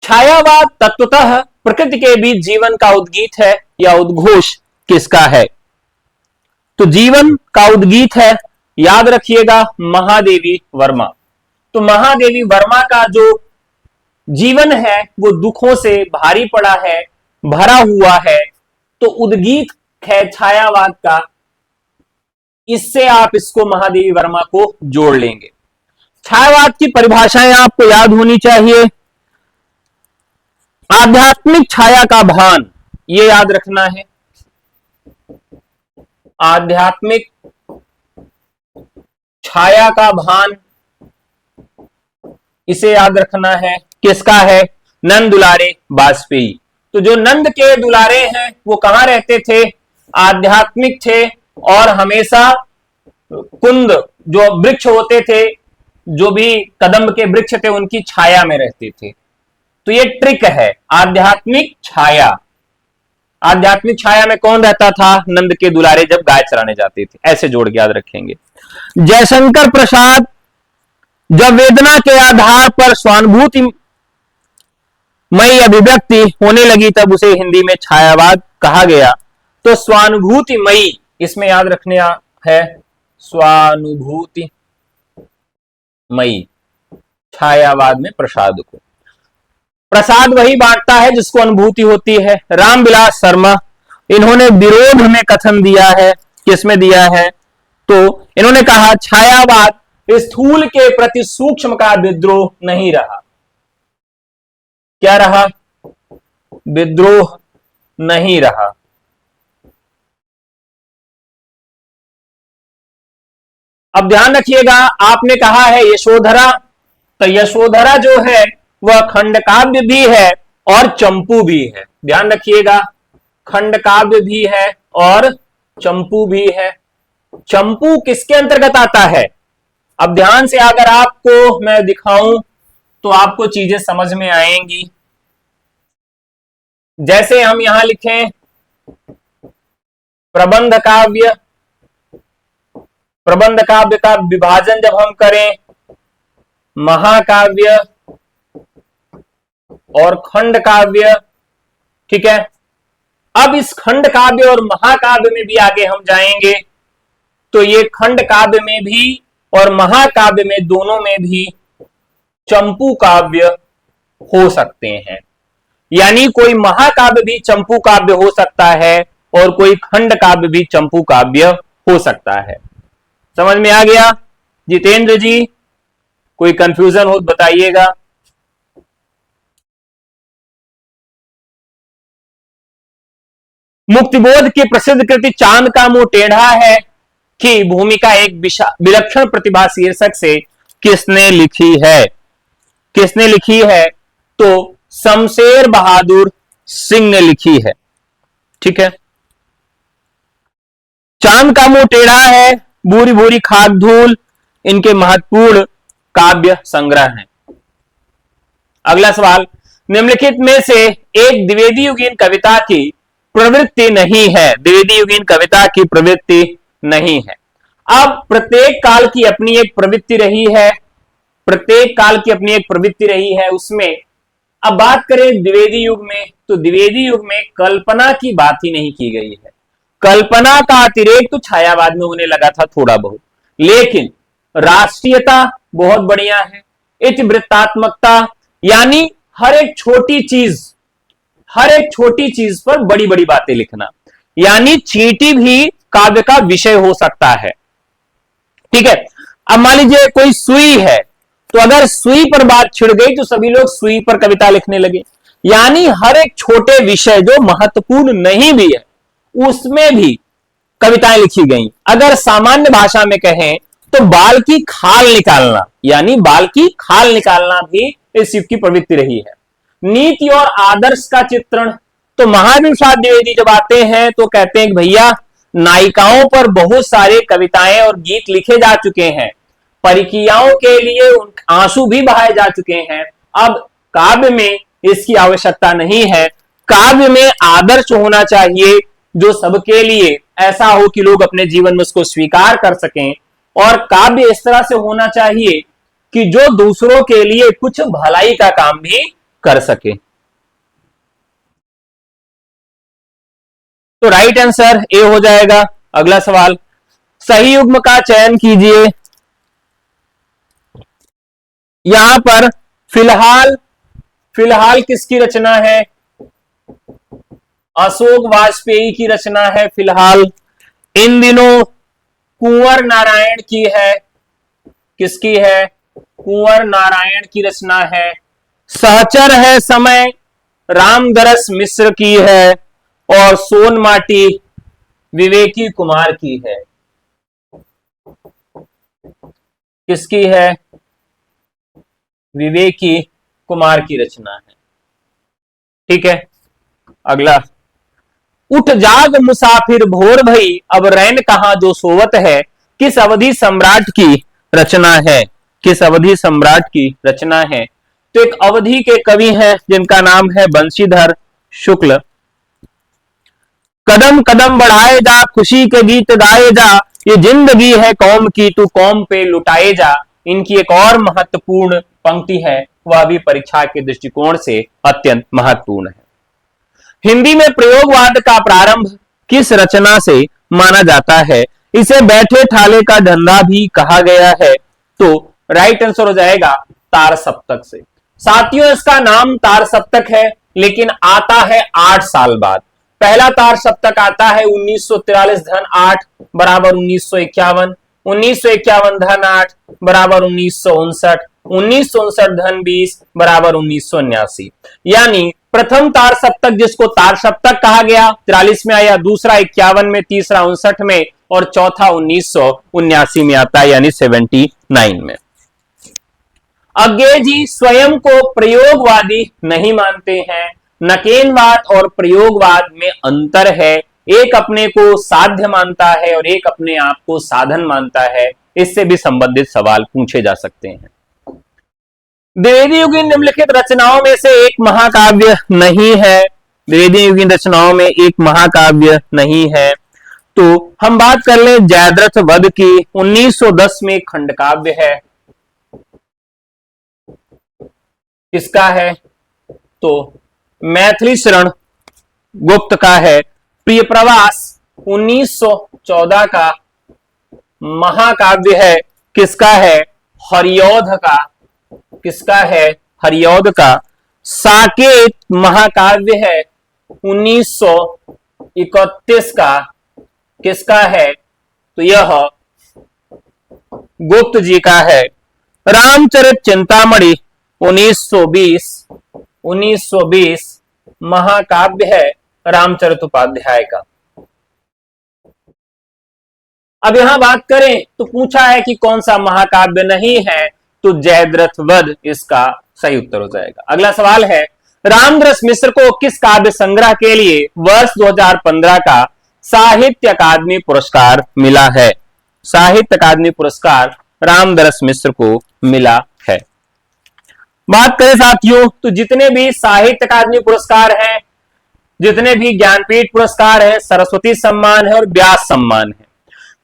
छायावाद तत्वतः प्रकृति के बीच जीवन का उद्गीत है या उद्घोष किसका है? तो जीवन का उद्गीत है, याद रखिएगा, महादेवी वर्मा। तो महादेवी वर्मा का जो जीवन है वो दुखों से भारी पड़ा है, भरा हुआ है, तो उद्गीत है छायावाद का। इससे आप इसको महादेवी वर्मा को जोड़ लेंगे। छायावाद की परिभाषाएं आपको याद होनी चाहिए। आध्यात्मिक छाया का भान, ये याद रखना है। आध्यात्मिक छाया का भान, इसे याद रखना है। किसका है? नंद दुलारे वाजपेयी। तो जो नंद के दुलारे हैं वो कहां रहते थे? आध्यात्मिक थे, और हमेशा कुंद जो वृक्ष होते थे, जो भी कदम्ब के वृक्ष थे, उनकी छाया में रहते थे। तो ये ट्रिक है, आध्यात्मिक छाया। आध्यात्मिक छाया में कौन रहता था? नंद के दुलारे जब गाय चराने जाते थे। ऐसे जोड़ के याद रखेंगे। जयशंकर प्रसाद, जब वेदना के आधार पर स्वानुभूति मई अभिव्यक्ति होने लगी तब उसे हिंदी में छायावाद कहा गया। तो स्वानुभूति मई, इसमें याद रखने है स्वानुभूति मई, छायावाद में प्रसाद को। प्रसाद वही बांटता है जिसको अनुभूति होती है। रामविलास शर्मा, इन्होंने विरोध में कथन दिया है। किसमें दिया है? तो इन्होंने कहा छायावाद स्थूल के प्रति सूक्ष्म का विद्रोह नहीं रहा। क्या रहा? विद्रोह नहीं रहा। अब ध्यान रखिएगा, आपने कहा है यशोधरा, तो यशोधरा जो है वह खंड काव्य भी है और चंपू भी है। ध्यान रखिएगा, खंड काव्य भी है और चंपू भी है। चंपू किसके अंतर्गत आता है? अब ध्यान से अगर आपको मैं दिखाऊं तो आपको चीजें समझ में आएंगी। जैसे हम यहां लिखें प्रबंध काव्य, प्रबंध काव्य का विभाजन जब हम करें महाकाव्य और खंड काव्य, ठीक है। अब इस खंड काव्य और महाकाव्य में भी आगे हम जाएंगे तो ये खंड काव्य में भी और महाकाव्य में, दोनों में भी चंपू काव्य हो सकते हैं। यानी कोई महाकाव्य भी चंपू काव्य हो सकता है और कोई खंड काव्य भी चंपू काव्य हो सकता है। समझ में आ गया? जितेंद्र जी, कोई कंफ्यूजन हो बताइएगा। मुक्तिबोध की प्रसिद्ध कृति चांद का मुंह टेढ़ा है की भूमिका एक विलक्षण प्रतिभा शीर्षक से किसने लिखी है? किसने लिखी है? तो शमशेर बहादुर सिंह ने लिखी है। ठीक है, चांद का मुंह टेढ़ा है, भूरी भूरी खाक धूल इनके महत्वपूर्ण काव्य संग्रह हैं। अगला सवाल, निम्नलिखित में से एक द्विवेदी युगीन कविता की प्रवृत्ति नहीं है। द्विवेदी युगीन कविता की प्रवृत्ति नहीं है। अब प्रत्येक काल की अपनी एक प्रवृत्ति रही है, प्रत्येक काल की अपनी एक प्रवृत्ति रही है उसमें। अब बात करें द्विवेदी युग में, तो द्विवेदी युग में कल्पना की बात ही नहीं की गई है। कल्पना का अतिरेक तो छायावाद में होने लगा था थोड़ा बहुत, लेकिन राष्ट्रीयता बहुत बढ़िया है, इतिवृत्तात्मकता यानी हर एक छोटी चीज पर बड़ी बड़ी बातें लिखना, यानी चींटी भी काव्य का विषय हो सकता है। ठीक है, अब मान लीजिए कोई सुई है, तो अगर सुई पर बात छिड़ गई तो सभी लोग सुई पर कविता लिखने लगे, यानी हर एक छोटे विषय जो महत्वपूर्ण नहीं भी है उसमें भी कविताएं लिखी गई। अगर सामान्य भाषा में कहें तो बाल की खाल निकालना, यानी बाल की खाल निकालना भी इस युग की प्रवृत्ति रही है। नीति और आदर्श का चित्रण, तो महावीर प्रसाद द्विवेदी जब आते हैं तो कहते हैं कि भैया नायिकाओं पर बहुत सारे कविताएं और गीत लिखे जा चुके हैं, परिकियाओं के लिए आंसू भी बहाए जा चुके हैं, अब काव्य में इसकी आवश्यकता नहीं है। काव्य में आदर्श होना चाहिए जो सबके लिए ऐसा हो कि लोग अपने जीवन में उसको स्वीकार कर सकें, और काव्य इस तरह से होना चाहिए कि जो दूसरों के लिए कुछ भलाई का काम भी कर सके। तो राइट आंसर ए हो जाएगा। अगला सवाल, सही युग्म का चयन कीजिए। यहां पर फिलहाल किसकी रचना है? अशोक वाजपेयी की रचना है फिलहाल। इन दिनों कुंवर नारायण की है, किसकी है? कुंवर नारायण की रचना है। सहचर है समय रामदरस मिश्र की है, और सोन माटी विवेकी कुमार की है। किसकी है? विवेकी कुमार की रचना है। ठीक है, अगला, उठ जाग मुसाफिर भोर भई अब रैन कहां जो सोवत है, किस अवधि सम्राट की रचना है? किस अवधि सम्राट की रचना है? तो एक अवधि के कवि हैं जिनका नाम है बंशीधर शुक्ल। कदम कदम बढ़ाए जा, खुशी के गीत गाए जा, ये जिंदगी है कौम की, तू कौम पे लुटाए जा। इनकी एक और महत्वपूर्ण पंक्ति है, वह भी परीक्षा के दृष्टिकोण से अत्यंत महत्वपूर्ण है। हिंदी में प्रयोगवाद का प्रारंभ किस रचना से माना जाता है? इसे बैठे ठाले का धंधा भी कहा गया है। तो राइट आंसर हो जाएगा तार सप्तक से। साथियों, इसका नाम तार सप्तक है, लेकिन आता है 8 साल बाद। पहला तार सप्तक आता है 1943 धन 8 बराबर 1951, 1951 धन 8 बराबर 1959, 1959 धन 20 बराबर 1979। यानी प्रथम तार सप्तक जिसको तार सप्तक कहा गया 43 में आया, दूसरा 51 में, तीसरा 59 में, और चौथा 1979 में आता है, यानी 79 में। अज्ञे जी स्वयं को प्रयोगवादी नहीं मानते हैं। नकेनवाद और प्रयोगवाद में अंतर है, एक अपने को साध्य मानता है और एक अपने आप को साधन मानता है। इससे भी संबंधित सवाल पूछे जा सकते हैं। द्विवेदी युगीन निम्नलिखित रचनाओं में से एक महाकाव्य नहीं है। द्विवेदी युगीन रचनाओं में एक महाकाव्य नहीं है। तो हम बात कर लें जयद्रथ वध की। 1910 में खंडकाव्य है, किसका है? तो मैथिली शरण गुप्त का है। प्रिय प्रवास 1914 का महाकाव्य है, किसका है? हरिऔध का। किसका है? हरिऔध का। साकेत महाकाव्य है 1931 का, किसका है? तो यह गुप्त जी का है। रामचरित चिंतामणि 1920 महाकाव्य है रामचरित उपाध्याय का। अब यहां बात करें तो पूछा है कि कौन सा महाकाव्य नहीं है, तो जयद्रथ वध इसका सही उत्तर हो जाएगा। अगला सवाल है, रामदरस मिश्र को किस काव्य संग्रह के लिए वर्ष 2015 का साहित्य अकादमी पुरस्कार मिला है? साहित्य अकादमी पुरस्कार रामदरस मिश्र को मिला है। बात करें साथियों तो जितने भी साहित्य अकादमी पुरस्कार हैं, जितने भी ज्ञानपीठ पुरस्कार है, सरस्वती सम्मान है और व्यास सम्मान है,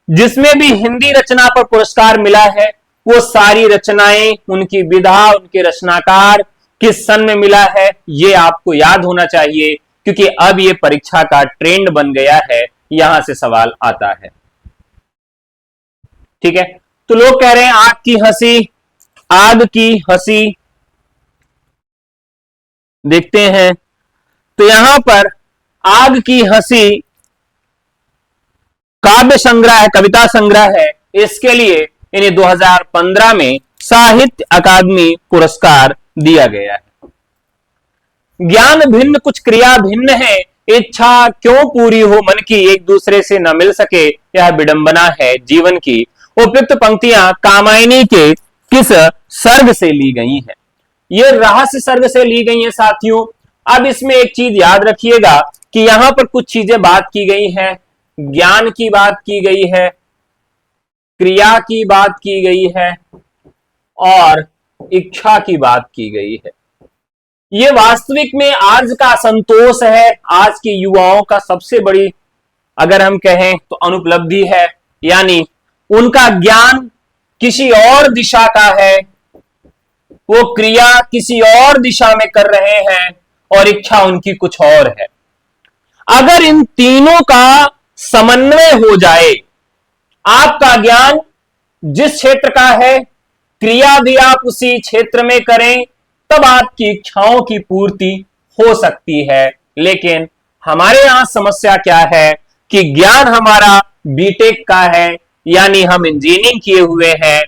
जिसमें भी हिंदी रचना पर पुरस्कार मिला है वो सारी रचनाएं, उनकी विधा, उनके रचनाकार किस सन में मिला है ये आपको याद होना चाहिए, क्योंकि अब ये परीक्षा का ट्रेंड बन गया है, यहां से सवाल आता है। ठीक है, तो लोग कह रहे हैं आग की हंसी, आग की हंसी देखते हैं। तो यहां पर आग की हंसी काव्य संग्रह है, कविता संग्रह है, इसके लिए इन्हें 2015 में साहित्य अकादमी पुरस्कार दिया गया है। ज्ञान भिन्न कुछ क्रिया भिन्न है, इच्छा क्यों पूरी हो मन की, एक दूसरे से न मिल सके यह विडंबना है जीवन की। उपयुक्त पंक्तियां कामायनी के किस सर्ग से ली गई हैं? ये रहस्य सर्ग से ली गई हैं साथियों। अब इसमें एक चीज याद रखिएगा कि यहां पर कुछ चीजें बात की गई हैं, ज्ञान की बात की गई है, क्रिया की बात की गई है और इच्छा की बात की गई है। ये वास्तविक में आज का असंतोष है, आज के युवाओं का सबसे बड़ी अगर हम कहें तो अनुपलब्धि है, यानी उनका ज्ञान किसी और दिशा का है, वो क्रिया किसी और दिशा में कर रहे हैं और इच्छा उनकी कुछ और है। अगर इन तीनों का समन्वय हो जाए, आपका ज्ञान जिस क्षेत्र का है, क्रिया भी आप उसी क्षेत्र में करें, तब आपकी इच्छाओं की पूर्ति हो सकती है। लेकिन हमारे यहां समस्या क्या है कि ज्ञान हमारा बीटेक का है, यानी हम इंजीनियरिंग किए हुए हैं,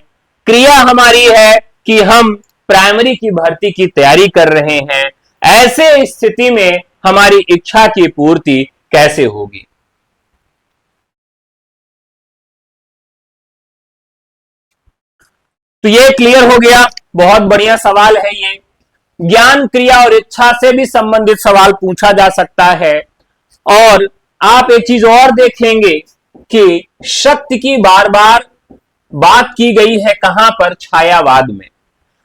क्रिया हमारी है कि हम प्राइमरी की भर्ती की तैयारी कर रहे हैं। ऐसे स्थिति में हमारी इच्छा की पूर्ति कैसे होगी? तो ये क्लियर हो गया, बहुत बढ़िया सवाल है ये। ज्ञान, क्रिया और इच्छा से भी संबंधित सवाल पूछा जा सकता है। और आप एक चीज और देखेंगे कि शक्ति की बार बार बात की गई है, कहां पर? छायावाद में।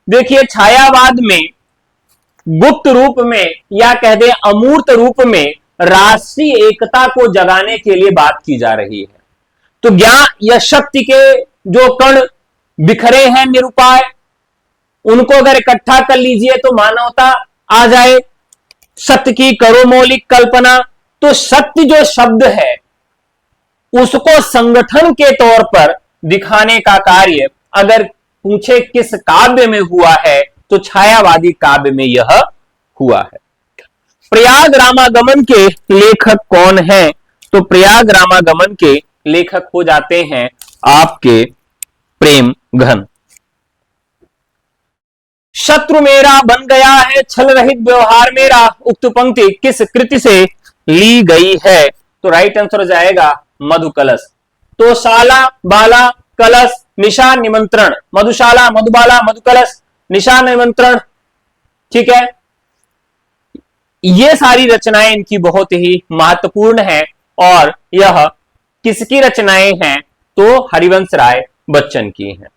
देखिए, छायावाद में गुप्त रूप में या कह दें अमूर्त रूप में राष्ट्रीय एकता को जगाने के लिए बात की जा रही है। तो ज्ञान या शक्ति के जो कण बिखरे हैं निरुपाय, उनको अगर इकट्ठा कर लीजिए तो मानवता आ जाए। सत्य की करो मौलिक कल्पना। तो सत्य जो शब्द है उसको संगठन के तौर पर दिखाने का कार्य अगर पूछे किस काव्य में हुआ है तो छायावादी काव्य में यह हुआ है। प्रयाग रामागमन के लेखक कौन हैं? तो प्रयाग रामागमन के लेखक हो जाते हैं आपके प्रेम घन। शत्रु मेरा बन गया है छल रहित व्यवहार मेरा, उक्त पंक्ति किस कृति से ली गई है? तो राइट आंसर हो जाएगा मधुकलश। तो शाला, बाला, कलश, निशान, निमंत्रण। मधुशाला, मधुबाला, मधुकलश, निशान, निमंत्रण। ठीक है, ये सारी रचनाएं इनकी बहुत ही महत्वपूर्ण है। और यह किसकी रचनाएं हैं? तो हरिवंश राय बच्चन की हैं।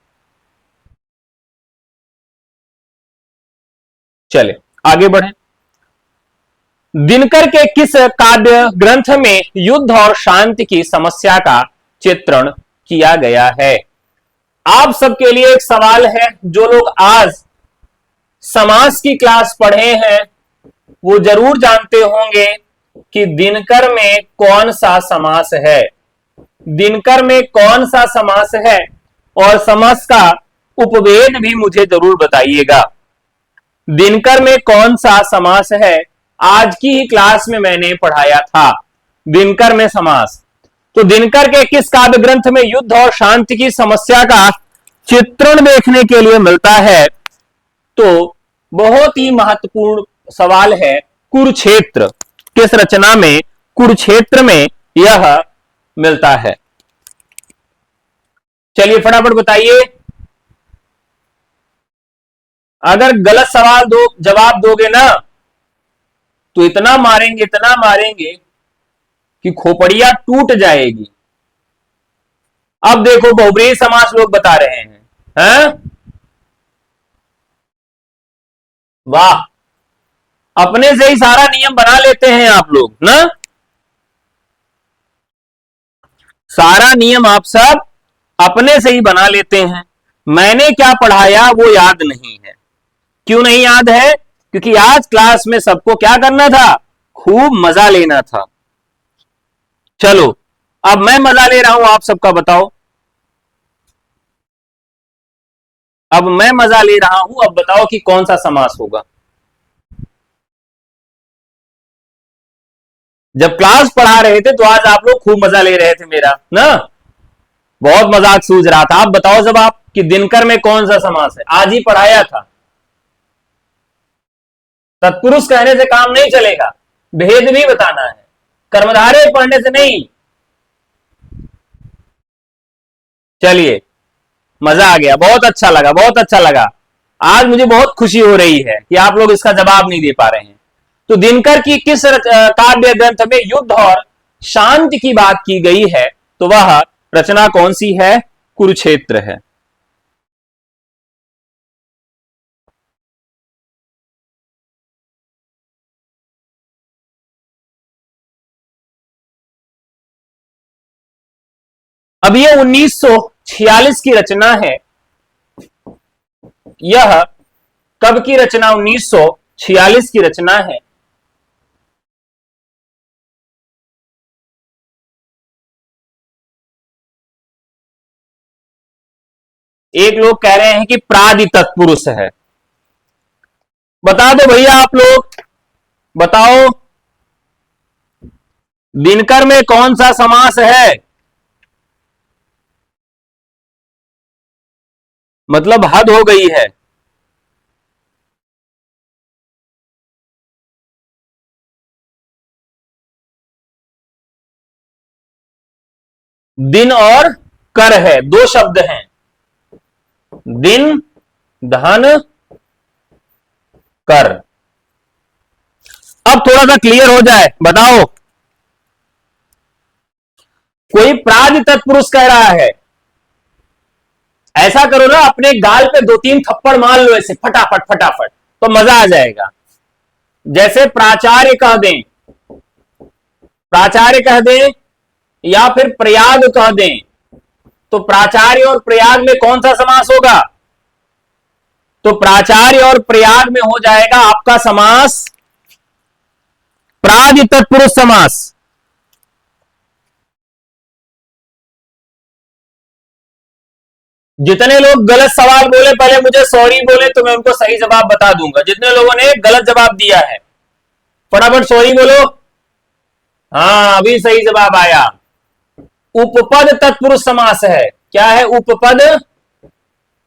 चले आगे बढ़े। दिनकर के किस काव्य ग्रंथ में युद्ध और शांति की समस्या का चित्रण किया गया है? आप सबके लिए एक सवाल है। जो लोग आज समास की क्लास पढ़े हैं वो जरूर जानते होंगे कि दिनकर में कौन सा समास है। दिनकर में कौन सा समास है और समास का उपभेद भी मुझे जरूर बताइएगा। दिनकर में कौन सा समास है? आज की ही क्लास में मैंने पढ़ाया था दिनकर में समास। तो दिनकर के किस काव्य ग्रंथ में युद्ध और शांति की समस्या का चित्रण देखने के लिए मिलता है? तो बहुत ही महत्वपूर्ण सवाल है, कुरुक्षेत्र। किस रचना में? कुरुक्षेत्र में यह मिलता है। चलिए फटाफट बताइए। अगर गलत सवाल जवाब दोगे ना तो इतना मारेंगे, इतना मारेंगे कि खोपड़िया टूट जाएगी। अब देखो बहुब्रीहि समास लोग बता रहे हैं? वाह, अपने से ही सारा नियम बना लेते हैं आप लोग ना। सारा नियम आप सब अपने से ही बना लेते हैं। मैंने क्या पढ़ाया वो याद नहीं है। क्यों नहीं याद है? क्योंकि आज क्लास में सबको क्या करना था? खूब मजा लेना था। चलो, अब मैं मजा ले रहा हूं, आप सबका बताओ। अब मैं मजा ले रहा हूं, अब बताओ कि कौन सा समास होगा। जब क्लास पढ़ा रहे थे तो आज आप लोग खूब मजा ले रहे थे मेरा ना, बहुत मजाक सूझ रहा था। आप बताओ जब आप कि दिनकर में कौन सा समास है, आज ही पढ़ाया था। तत्पुरुष कहने से काम नहीं चलेगा, भेद भी बताना है, कर्मधारय पढ़ने से नहीं। चलिए, मजा आ गया, बहुत अच्छा लगा, बहुत अच्छा लगा। आज मुझे बहुत खुशी हो रही है कि आप लोग इसका जवाब नहीं दे पा रहे हैं। तो दिनकर की किस काव्य ग्रंथ में युद्ध और शांति की बात की गई है? तो वह रचना कौन सी है? कुरुक्षेत्र है। अब ये 1946 की रचना है। यह कब की रचना? 1946 की रचना है। एक लोग कह रहे हैं कि प्रादि तत्पुरुष है। बता दो भैया आप लोग, बताओ दिनकर में कौन सा समास है? मतलब हद हो गई है। दिन और कर है, दो शब्द हैं, दिन धन कर। अब थोड़ा सा क्लियर हो जाए, बताओ। कोई प्रादि तत्पुरुष कह रहा है, ऐसा करो ना, अपने गाल पे दो तीन थप्पड़ मार लो ऐसे फटाफट फटाफट, तो मजा आ जाएगा। जैसे प्राचार्य कह दें, प्राचार्य कह दें या फिर प्रयाग कह दें, तो प्राचार्य और प्रयाग में कौन सा समास होगा? तो प्राचार्य और प्रयाग में हो जाएगा आपका समास प्रादि तत्पुरुष समास। जितने लोग गलत सवाल बोले पहले मुझे सॉरी बोले, तो मैं उनको सही जवाब बता दूंगा। जितने लोगों ने गलत जवाब दिया है फटाफट सॉरी बोलो। हाँ, अभी सही जवाब आया। उपपद तत्पुरुष समास है। क्या है? उपपद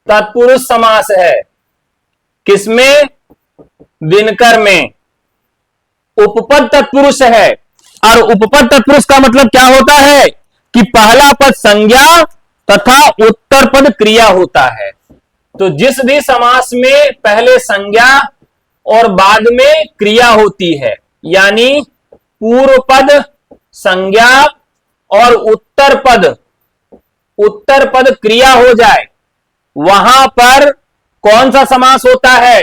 तत्पुरुष समास है। किसमें? दिनकर में उपपद तत्पुरुष है। और उपपद तत्पुरुष का मतलब क्या होता है? कि पहला पद संज्ञा तथा उत्तर पद क्रिया होता है। तो जिस भी समास में पहले संज्ञा और बाद में क्रिया होती है, यानी पूर्व पद संज्ञा और उत्तर पद क्रिया हो जाए, वहां पर कौन सा समास होता है?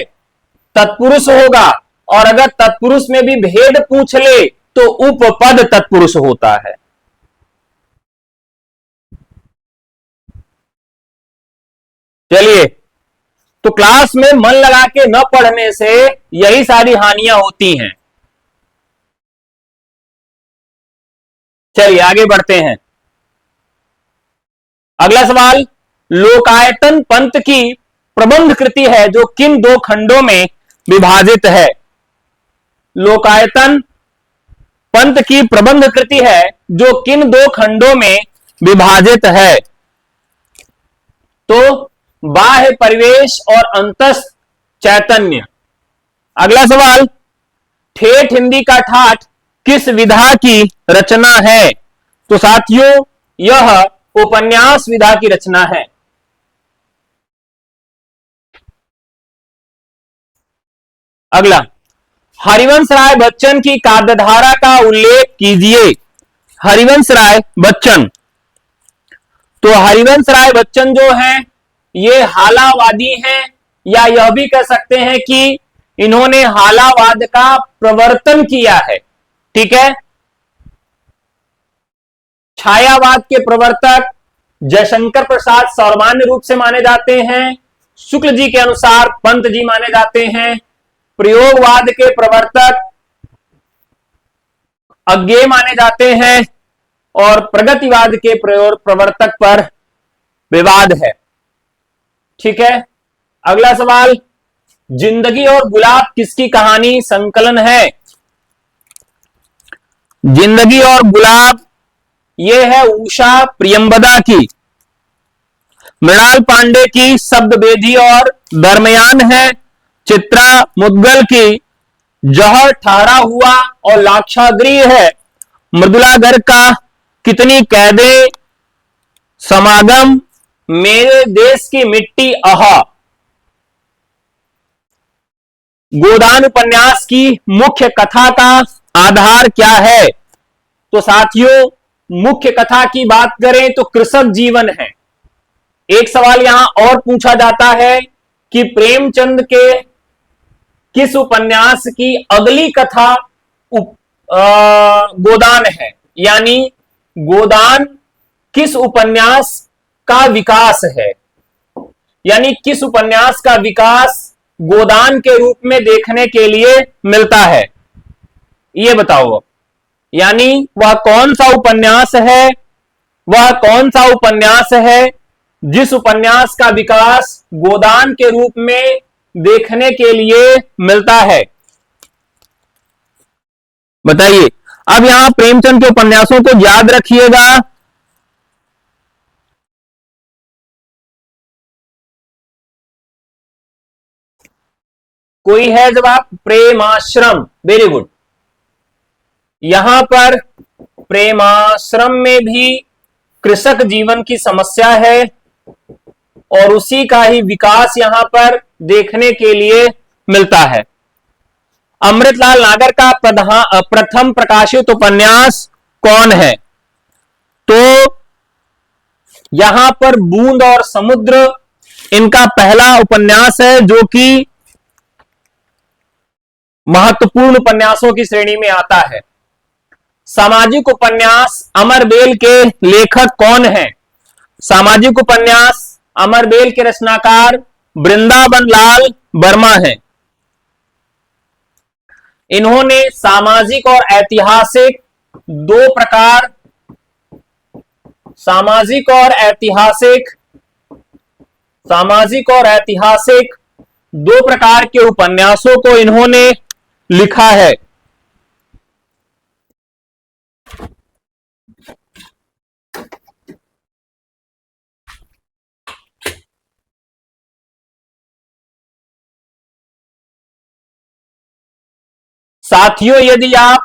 तत्पुरुष होगा। और अगर तत्पुरुष में भी भेद पूछ ले तो उपपद तत्पुरुष होता है। चलिए, तो क्लास में मन लगा के न पढ़ने से यही सारी हानियां होती हैं। चलिए आगे बढ़ते हैं। अगला सवाल, लोकायतन पंत की प्रबंध कृति है जो किन दो खंडों में विभाजित है? लोकायतन पंत की प्रबंध कृति है जो किन दो खंडों में विभाजित है? तो बाह्य परिवेश और अंतस चैतन्य। अगला सवाल, ठेठ हिंदी का ठाठ किस विधा की रचना है? तो साथियों, यह उपन्यास विधा की रचना है। अगला, हरिवंश राय बच्चन की काव्यधारा का उल्लेख कीजिए। हरिवंश राय बच्चन। तो हरिवंश राय बच्चन जो हैं ये हालावादी हैं, या यह भी कह सकते हैं कि इन्होंने हालावाद का प्रवर्तन किया है। ठीक है। छायावाद के प्रवर्तक जयशंकर प्रसाद सामान्य रूप से माने जाते हैं, शुक्ल जी के अनुसार पंत जी माने जाते हैं। प्रयोगवाद के प्रवर्तक अज्ञेय माने जाते हैं, और प्रगतिवाद के प्रवर्तक पर विवाद है। ठीक है। अगला सवाल, जिंदगी और गुलाब किसकी कहानी संकलन है? जिंदगी और गुलाब ये है उषा प्रियंवदा की। मृणाल पांडे की शब्द वेदी और दरमियान है। चित्रा मुदगल की जहर ठहरा हुआ और लाक्षागृह है। मृदुला गर्ग का कितनी कैदे समागम, मेरे देश की मिट्टी आहा। गोदान उपन्यास की मुख्य कथा का आधार क्या है? तो साथियों, मुख्य कथा की बात करें तो कृषक जीवन है। एक सवाल यहां और पूछा जाता है कि प्रेमचंद के किस उपन्यास की अगली कथा गोदान है, यानी गोदान किस उपन्यास का विकास है, यानी किस उपन्यास का विकास गोदान के रूप में देखने के लिए मिलता है, ये बताओ। यानी वह कौन सा उपन्यास है, वह कौन सा उपन्यास है जिस उपन्यास का विकास गोदान के रूप में देखने के लिए मिलता है, बताइए। अब यहां प्रेमचंद के उपन्यासों को याद रखिएगा। कोई है जवाब? Premashram, very good. यहां पर प्रेमाश्रम में भी कृषक जीवन की समस्या है और उसी का ही विकास यहां पर देखने के लिए मिलता है। अमृतलाल नागर का प्रथम प्रकाशित उपन्यास कौन है? तो यहां पर बूंद और समुद्र इनका पहला उपन्यास है, जो कि महत्वपूर्ण उपन्यासों की श्रेणी में आता है। सामाजिक उपन्यास अमरबेल के लेखक कौन हैं? सामाजिक उपन्यास अमरबेल के रचनाकार वृंदावन लाल वर्मा हैं। इन्होंने सामाजिक और ऐतिहासिक दो प्रकार, सामाजिक और ऐतिहासिक दो प्रकार के उपन्यासों को इन्होंने लिखा है। साथियों, यदि आप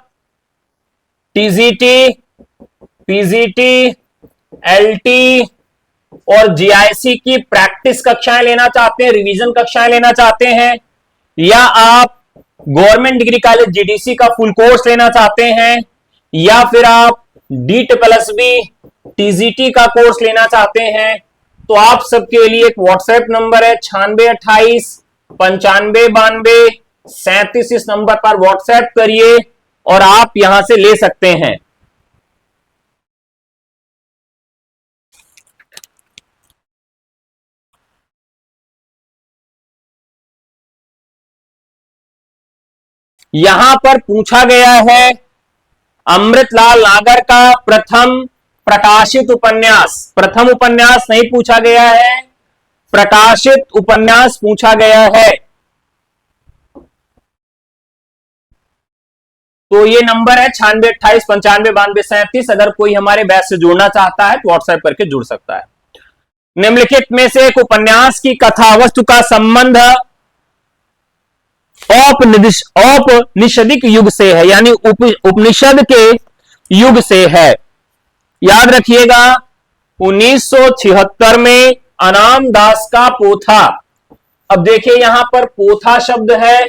टीजीटी, पीजीटी, एलटी और जीआईसी की प्रैक्टिस कक्षाएं लेना चाहते हैं, रिवीजन कक्षाएं लेना चाहते हैं, या आप गवर्नमेंट डिग्री कॉलेज जीडीसी का फुल कोर्स लेना चाहते हैं, या फिर आप DSSB टीजीटी का कोर्स लेना चाहते हैं, तो आप सबके लिए एक व्हाट्सएप नंबर है 9628 9592 37। इस नंबर पर व्हाट्सएप करिए और आप यहां से ले सकते हैं। यहां पर पूछा गया है अमृतलाल नागर का प्रथम प्रकाशित उपन्यास, प्रथम उपन्यास नहीं पूछा गया है, प्रकाशित उपन्यास पूछा गया है। तो ये नंबर है 9628 9592 37। अगर कोई हमारे बैच से जुड़ना चाहता है तो व्हाट्सएप करके जुड़ सकता है। निम्नलिखित में से एक उपन्यास की कथा वस्तु का संबंध औपनिषदिक युग से है, यानी उपनिषद के युग से है। याद रखिएगा 1976 में अनाम दास का पोथा। अब देखिए यहां पर पोथा शब्द है,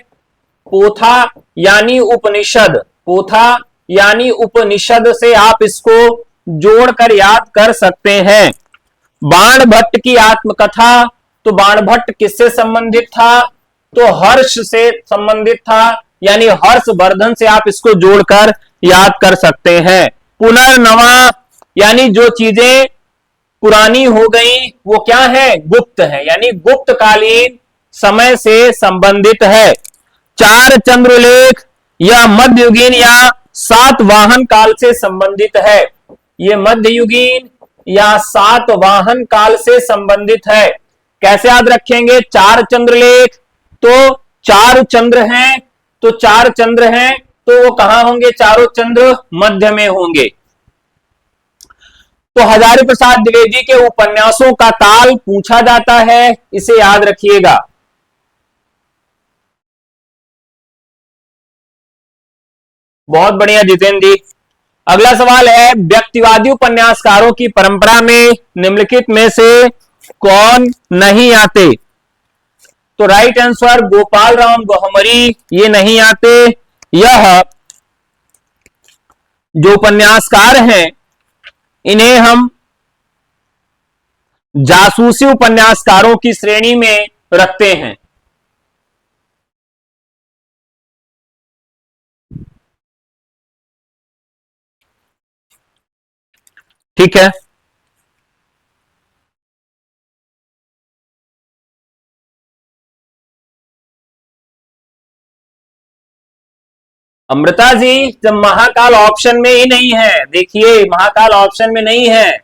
पोथा यानी उपनिषद, पोथा यानी उपनिषद से आप इसको जोड़कर याद कर सकते हैं। बाण भट्ट की आत्मकथा, तो बाण भट्ट किससे संबंधित था? तो हर्ष से संबंधित था, यानी हर्षवर्धन से आप इसको जोड़कर याद कर सकते हैं। पुनर्नवा, यानी जो चीजें पुरानी हो गई वो क्या है? गुप्त है, यानी गुप्तकालीन समय से संबंधित है। चार चंद्रलेख, यह मध्ययुगीन या सातवाहन काल से संबंधित है। ये मध्ययुगीन या सातवाहन काल से संबंधित है। कैसे याद रखेंगे? चार चंद्रलेख, तो चार चंद्र हैं, तो चार चंद्र हैं तो वो कहां होंगे? चारों चंद्र मध्य में होंगे। तो हजारी प्रसाद द्विवेदी के उपन्यासों का काल पूछा जाता है, इसे याद रखिएगा। बहुत बढ़िया जितेंद्र जी। अगला सवाल है, व्यक्तिवादी उपन्यासकारों की परंपरा में निम्नलिखित में से कौन नहीं आते? तो राइट आंसर गोपाल राम गौहमरी, ये नहीं आते। यह जो उपन्यासकार हैं इन्हें हम जासूसी उपन्यासकारों की श्रेणी में रखते हैं। ठीक है, अमृता जी, जब महाकाल ऑप्शन में ही नहीं है, देखिए महाकाल ऑप्शन में नहीं है।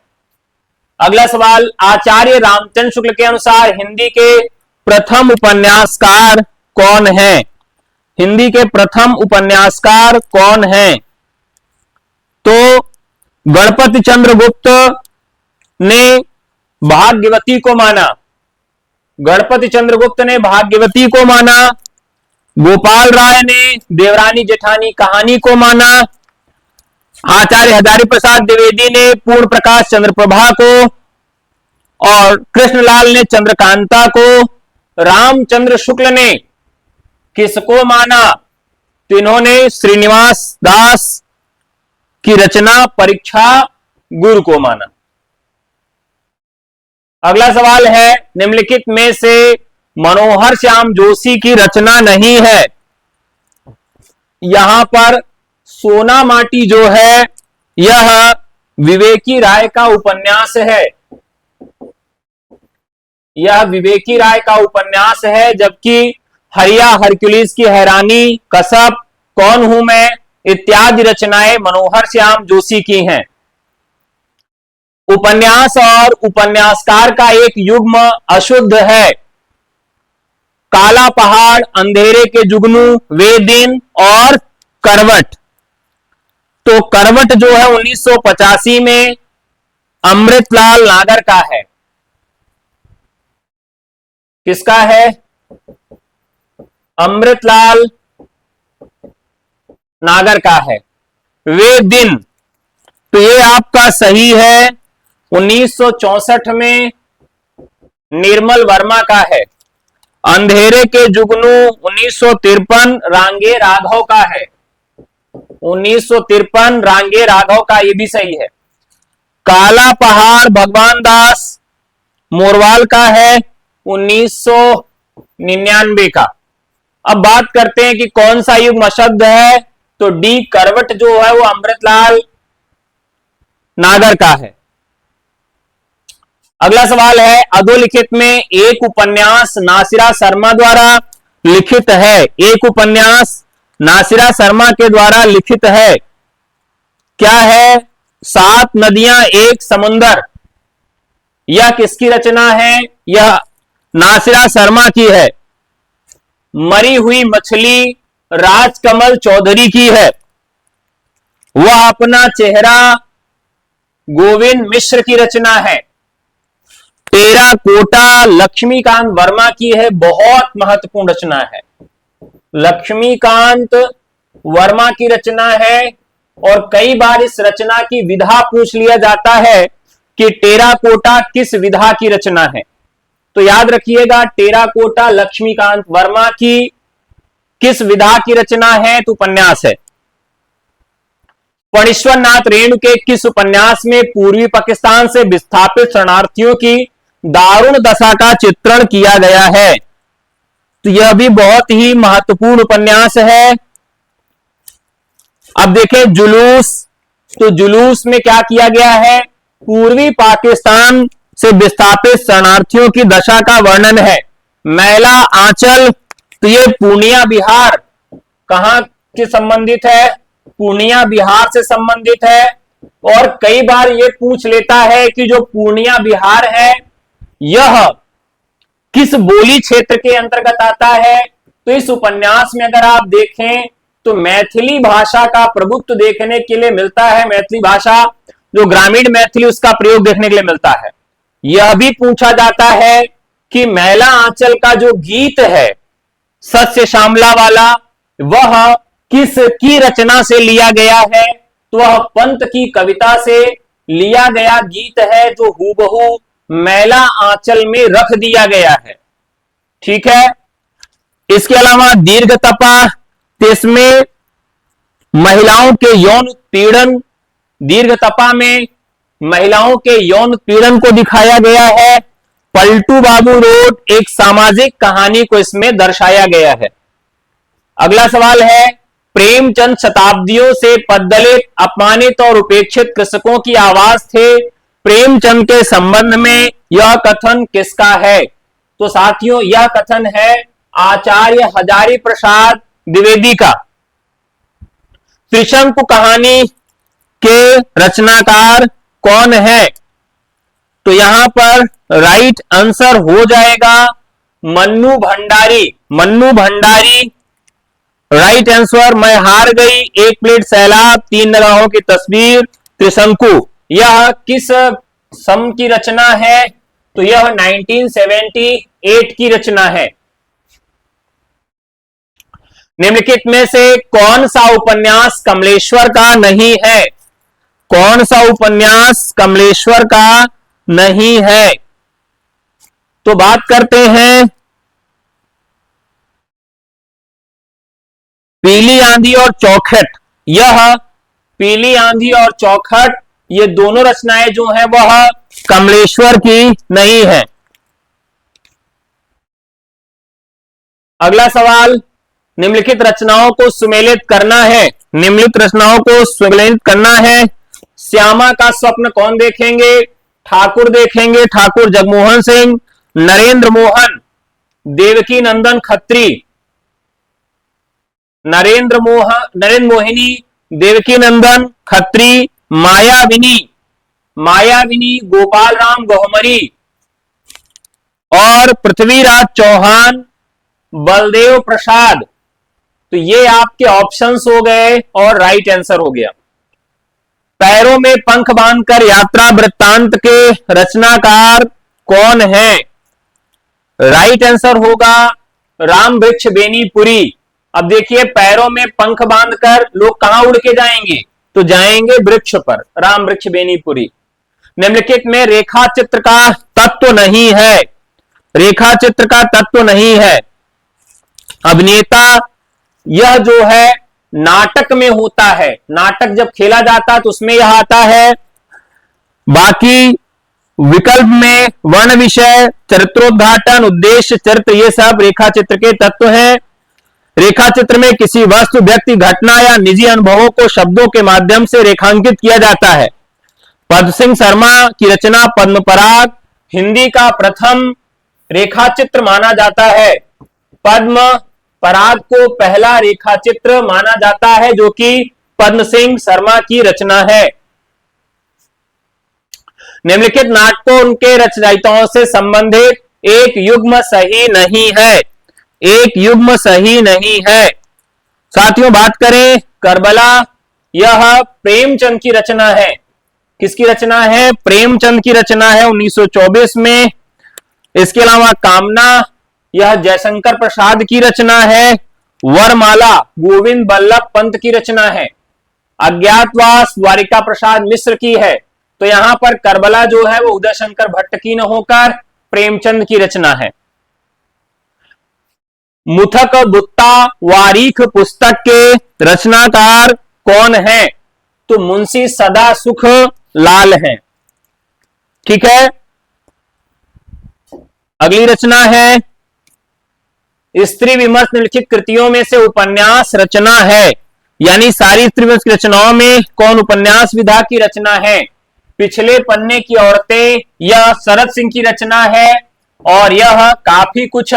अगला सवाल, आचार्य रामचंद्र शुक्ल के अनुसार हिंदी के प्रथम उपन्यासकार कौन है? हिंदी के प्रथम उपन्यासकार कौन है? तो गणपति चंद्रगुप्त ने भाग्यवती को माना, गणपति चंद्रगुप्त ने भाग्यवती को माना। गोपाल राय ने देवरानी जेठानी कहानी को माना। आचार्य हजारी प्रसाद द्विवेदी ने पूर्ण प्रकाश चंद्रप्रभा को, और कृष्णलाल ने चंद्रकांता को। रामचंद्र शुक्ल ने किसको माना? तो इन्होंने श्रीनिवास दास की रचना परीक्षा गुरु को माना। अगला सवाल है, निम्नलिखित में से मनोहर श्याम जोशी की रचना नहीं है? यहां पर सोना माटी जो है यह विवेकी राय का उपन्यास है, यह विवेकी राय का उपन्यास है। जबकि हरिया हरक्यूलिस की हैरानी, कसब, कौन हूं मैं इत्यादि रचनाएं मनोहर श्याम जोशी की हैं। उपन्यास और उपन्यासकार का एक युग्म अशुद्ध है। काला पहाड़, अंधेरे के जुगनू, वे दिन और करवट। तो करवट जो है 1985 में अमृतलाल नागर का है। किसका है? अमृतलाल नागर का है। वे दिन, तो ये आपका सही है, 1964 में निर्मल वर्मा का है। अंधेरे के जुगनू 1953 रांगे राघव का है, 1953 रांगे राघव का, ये भी सही है। काला पहाड़ भगवान दास मोरवाल का है, 1999 का। अब बात करते हैं कि कौन सा युग्म अशुद्ध है, तो डी करवट जो है वो अमृतलाल नागर का है। अगला सवाल है, अधोलिखित में एक उपन्यास नासिरा शर्मा द्वारा लिखित है। एक उपन्यास नासिरा शर्मा के द्वारा लिखित है, क्या है? सात नदियां एक समुंदर। यह किसकी रचना है? यह नासिरा शर्मा की है। मरी हुई मछली राजकमल चौधरी की है। वह अपना चेहरा गोविंद मिश्र की रचना है। टेरा कोटा लक्ष्मीकांत वर्मा की है, बहुत महत्वपूर्ण रचना है। लक्ष्मीकांत वर्मा की रचना है, और कई बार इस रचना की विधा पूछ लिया जाता है कि टेराकोटा किस विधा की रचना है। तो याद रखिएगा, टेराकोटा लक्ष्मीकांत वर्मा की किस विधा की रचना है? तो उपन्यास है। फणीश्वर नाथ रेणु के किस उपन्यास में पूर्वी पाकिस्तान से विस्थापित शरणार्थियों की दारुण दशा का चित्रण किया गया है? तो यह भी बहुत ही महत्वपूर्ण उपन्यास है। अब देखें जुलूस, तो जुलूस में क्या किया गया है? पूर्वी पाकिस्तान से विस्थापित शरणार्थियों की दशा का वर्णन है। मैला आंचल, तो ये पूर्णिया बिहार, कहां से संबंधित है? पूर्णिया बिहार से संबंधित है। और कई बार ये पूछ लेता है कि जो पूर्णिया बिहार है यह किस बोली क्षेत्र के अंतर्गत आता है? तो इस उपन्यास में अगर आप देखें तो मैथिली भाषा का प्रभुत्व देखने के लिए मिलता है। मैथिली भाषा जो ग्रामीण मैथिली, उसका प्रयोग देखने के लिए मिलता है। यह भी पूछा जाता है कि मैला आंचल का जो गीत है सस्य श्यामला वाला, वह किस की रचना से लिया गया है? तो वह पंत की कविता से लिया गया गीत है, जो हूबहू मैला आंचल में रख दिया गया है। ठीक है। इसके अलावा दीर्घ तपा, इसमें महिलाओं के यौन उत्पीड़न, दीर्घ तपा में महिलाओं के यौन उत्पीड़न को दिखाया गया है। पलटू बाबू रोड, एक सामाजिक कहानी को इसमें दर्शाया गया है। अगला सवाल है, प्रेमचंद शताब्दियों से पददलित, अपमानित और उपेक्षित कृषकों की आवाज थे। प्रेमचंद के संबंध में यह कथन किसका है? तो साथियों यह कथन है आचार्य हजारी प्रसाद द्विवेदी का। त्रिशंकु कहानी के रचनाकार कौन है? तो यहां पर राइट आंसर हो जाएगा मन्नू भंडारी। Mannu Bhandari right answer. मैं हार गई, एक प्लेट सैलाब, तीन नगाहों की तस्वीर, त्रिशंकु, यह किस सम की रचना है? तो यह 1978 की रचना है। निम्नलिखित में से कौन सा उपन्यास कमलेश्वर का नहीं है? कौन सा उपन्यास कमलेश्वर का नहीं है? तो बात करते हैं पीली आंधी और चौखट। यह पीली आंधी और चौखट, ये दोनों रचनाएं जो हैं वह कमलेश्वर की नहीं है। अगला सवाल, निम्नलिखित रचनाओं को सुमेलित करना है। निम्नलिखित रचनाओं को सुमेलित करना है। श्यामा का स्वप्न कौन देखेंगे? ठाकुर देखेंगे, ठाकुर जगमोहन सिंह, नरेंद्र मोहन, देवकी नंदन खत्री, नरेंद्र मोहिनी, देवकी नंदन खत्री, मायाविनी, मायाविनी गोपाल राम गौहमरी और पृथ्वीराज चौहान, बलदेव प्रसाद। तो ये आपके ऑप्शंस हो गए और राइट आंसर हो गया। पैरों में पंख बांधकर यात्रा वृत्तांत के रचनाकार कौन है? राइट आंसर होगा राम वृक्ष बेनीपुरी। अब देखिए, पैरों में पंख बांधकर लोग कहां उड़ के जाएंगे? तो जाएंगे वृक्ष पर, राम वृक्ष बेनीपुरी। निम्नलिखित में रेखा चित्र का तत्व नहीं है। रेखा चित्र का तत्व नहीं है। अभिनेता, यह जो है नाटक में होता है, नाटक जब खेला जाता है तो उसमें यह आता है। बाकी विकल्प में वर्ण विषय, चरित्रोद्घाटन, उद्देश्य, चरित्र, ये सब रेखा चित्र के तत्व हैं। रेखा चित्र में किसी वस्तु, व्यक्ति, घटना या निजी अनुभवों को शब्दों के माध्यम से रेखांकित किया जाता है। पद्म सिंह शर्मा की रचना पद्म पराग हिंदी का प्रथम रेखा चित्र माना जाता है। पद्म पराग को पहला रेखा चित्र माना जाता है, जो कि पद्म सिंह शर्मा की रचना है। निम्नलिखित नाटकों उनके रचयिताओं से संबंधित एक युग्म सही नहीं है। एक युग्म सही नहीं है। साथियों बात करें करबला, यह प्रेमचंद की रचना है। किसकी रचना है? प्रेमचंद की रचना है 1924 में। इसके अलावा कामना, यह जयशंकर प्रसाद की रचना है। वरमाला गोविंद बल्लभ पंत की रचना है। अज्ञातवास द्वारिका प्रसाद मिश्र की है। तो यहां पर करबला जो है वो उदय शंकर भट्ट की न होकर प्रेमचंद की रचना है। मुथक बुत्ता वारीख पुस्तक के रचनाकार कौन है? तो मुंशी सदा सुख लाल हैं। ठीक है, अगली रचना है स्त्री विमर्श निम्नलिखित कृतियों में से उपन्यास रचना है, यानी सारी स्त्री विमर्श की रचनाओं में कौन उपन्यास विधा की रचना है? पिछले पन्ने की औरतें यह शरद सिंह की रचना है और यह काफी कुछ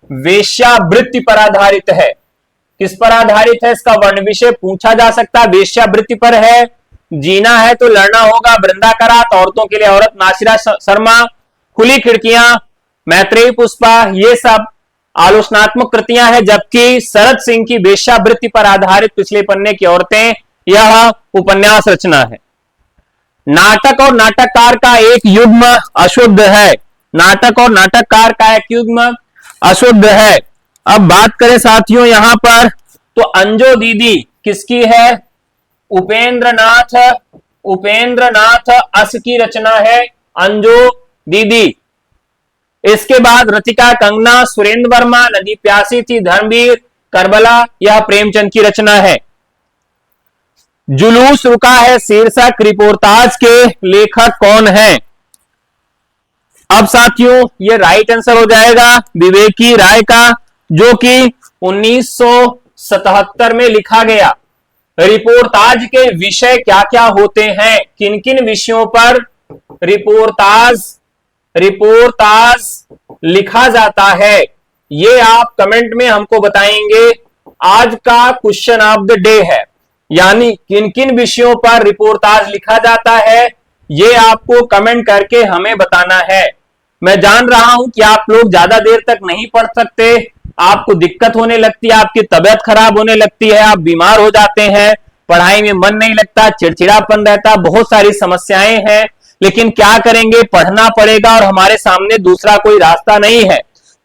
वेश्यावृत्ति पर आधारित है। किस पर आधारित है इसका वर्ण विषय पूछा जा सकता है, वेश्यावृत्ति पर है। जीना है तो लड़ना होगा वृंदा करात, औरतों के लिए औरत नासिरा शर्मा, खुली खिड़कियां मैत्रेयी पुष्पा, ये सब आलोचनात्मक कृतियां हैं, जबकि शरद सिंह की वेश्यावृत्ति पर आधारित पिछले पन्ने की औरतें यह उपन्यास रचना है। नाटक और नाटककार का एक युग्म अशुद्ध है, नाटक और नाटककार का एक युग्म अशुद्ध है। अब बात करें साथियों यहां पर, तो अंजो दीदी किसकी है? उपेंद्रनाथ अस की रचना है अंजो दीदी। इसके बाद रतिका कंगना, सुरेंद्र वर्मा, नदी प्यासी थी, धर्मवीर, करबला, यह प्रेमचंद की रचना है। जुलूस रुका है शीर्षक रिपोर्टाज के लेखक कौन है? अब साथियों ये राइट आंसर हो जाएगा विवेकी राय का, जो कि 1977 में लिखा गया। रिपोर्टाज के विषय क्या क्या होते हैं, किन किन विषयों पर रिपोर्टाज लिखा जाता है, ये आप कमेंट में हमको बताएंगे। आज का क्वेश्चन ऑफ द डे है, यानी किन किन विषयों पर रिपोर्टाज लिखा जाता है, ये आपको कमेंट करके हमें बताना है। मैं जान रहा हूं कि आप लोग ज्यादा देर तक नहीं पढ़ सकते, आपको दिक्कत होने लगती है, आपकी तबीयत खराब होने लगती है, आप बीमार हो जाते हैं, पढ़ाई में मन नहीं लगता, चिड़चिड़ापन रहता, बहुत सारी समस्याएं हैं, लेकिन क्या करेंगे, पढ़ना पड़ेगा और हमारे सामने दूसरा कोई रास्ता नहीं है।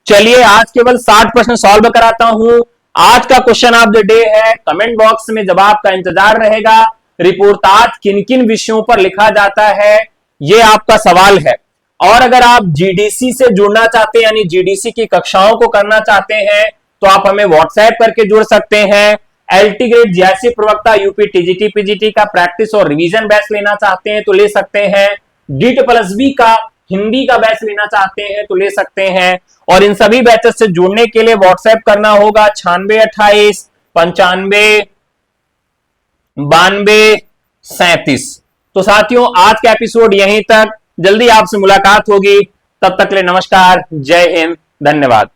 चलिए आज केवल 60 प्रश्न सॉल्व कराता हूं। आज का क्वेश्चन ऑफ द डे है, कमेंट बॉक्स में जवाब का इंतजार रहेगा। रिपोर्टाज किन किन विषयों पर लिखा जाता है, ये आपका सवाल है। और अगर आप जीडीसी से जुड़ना चाहते हैं, यानी जीडीसी की कक्षाओं को करना चाहते हैं, तो आप हमें व्हाट्सएप करके जुड़ सकते हैं। एलटी ग्रेड जीआईसी प्रवक्ता यूपी टीजीटी पीजीटी का प्रैक्टिस और रिवीजन बैच लेना चाहते हैं तो ले सकते हैं। DEET+B का हिंदी का बैच लेना चाहते हैं तो ले सकते हैं। और इन सभी बैचेस से जुड़ने के लिए व्हाट्सएप करना होगा 9628 95 92 37। तो साथियों आज का एपिसोड यहीं तक, जल्दी आपसे मुलाकात होगी, तब तक के लिए नमस्कार, जय हिंद, धन्यवाद।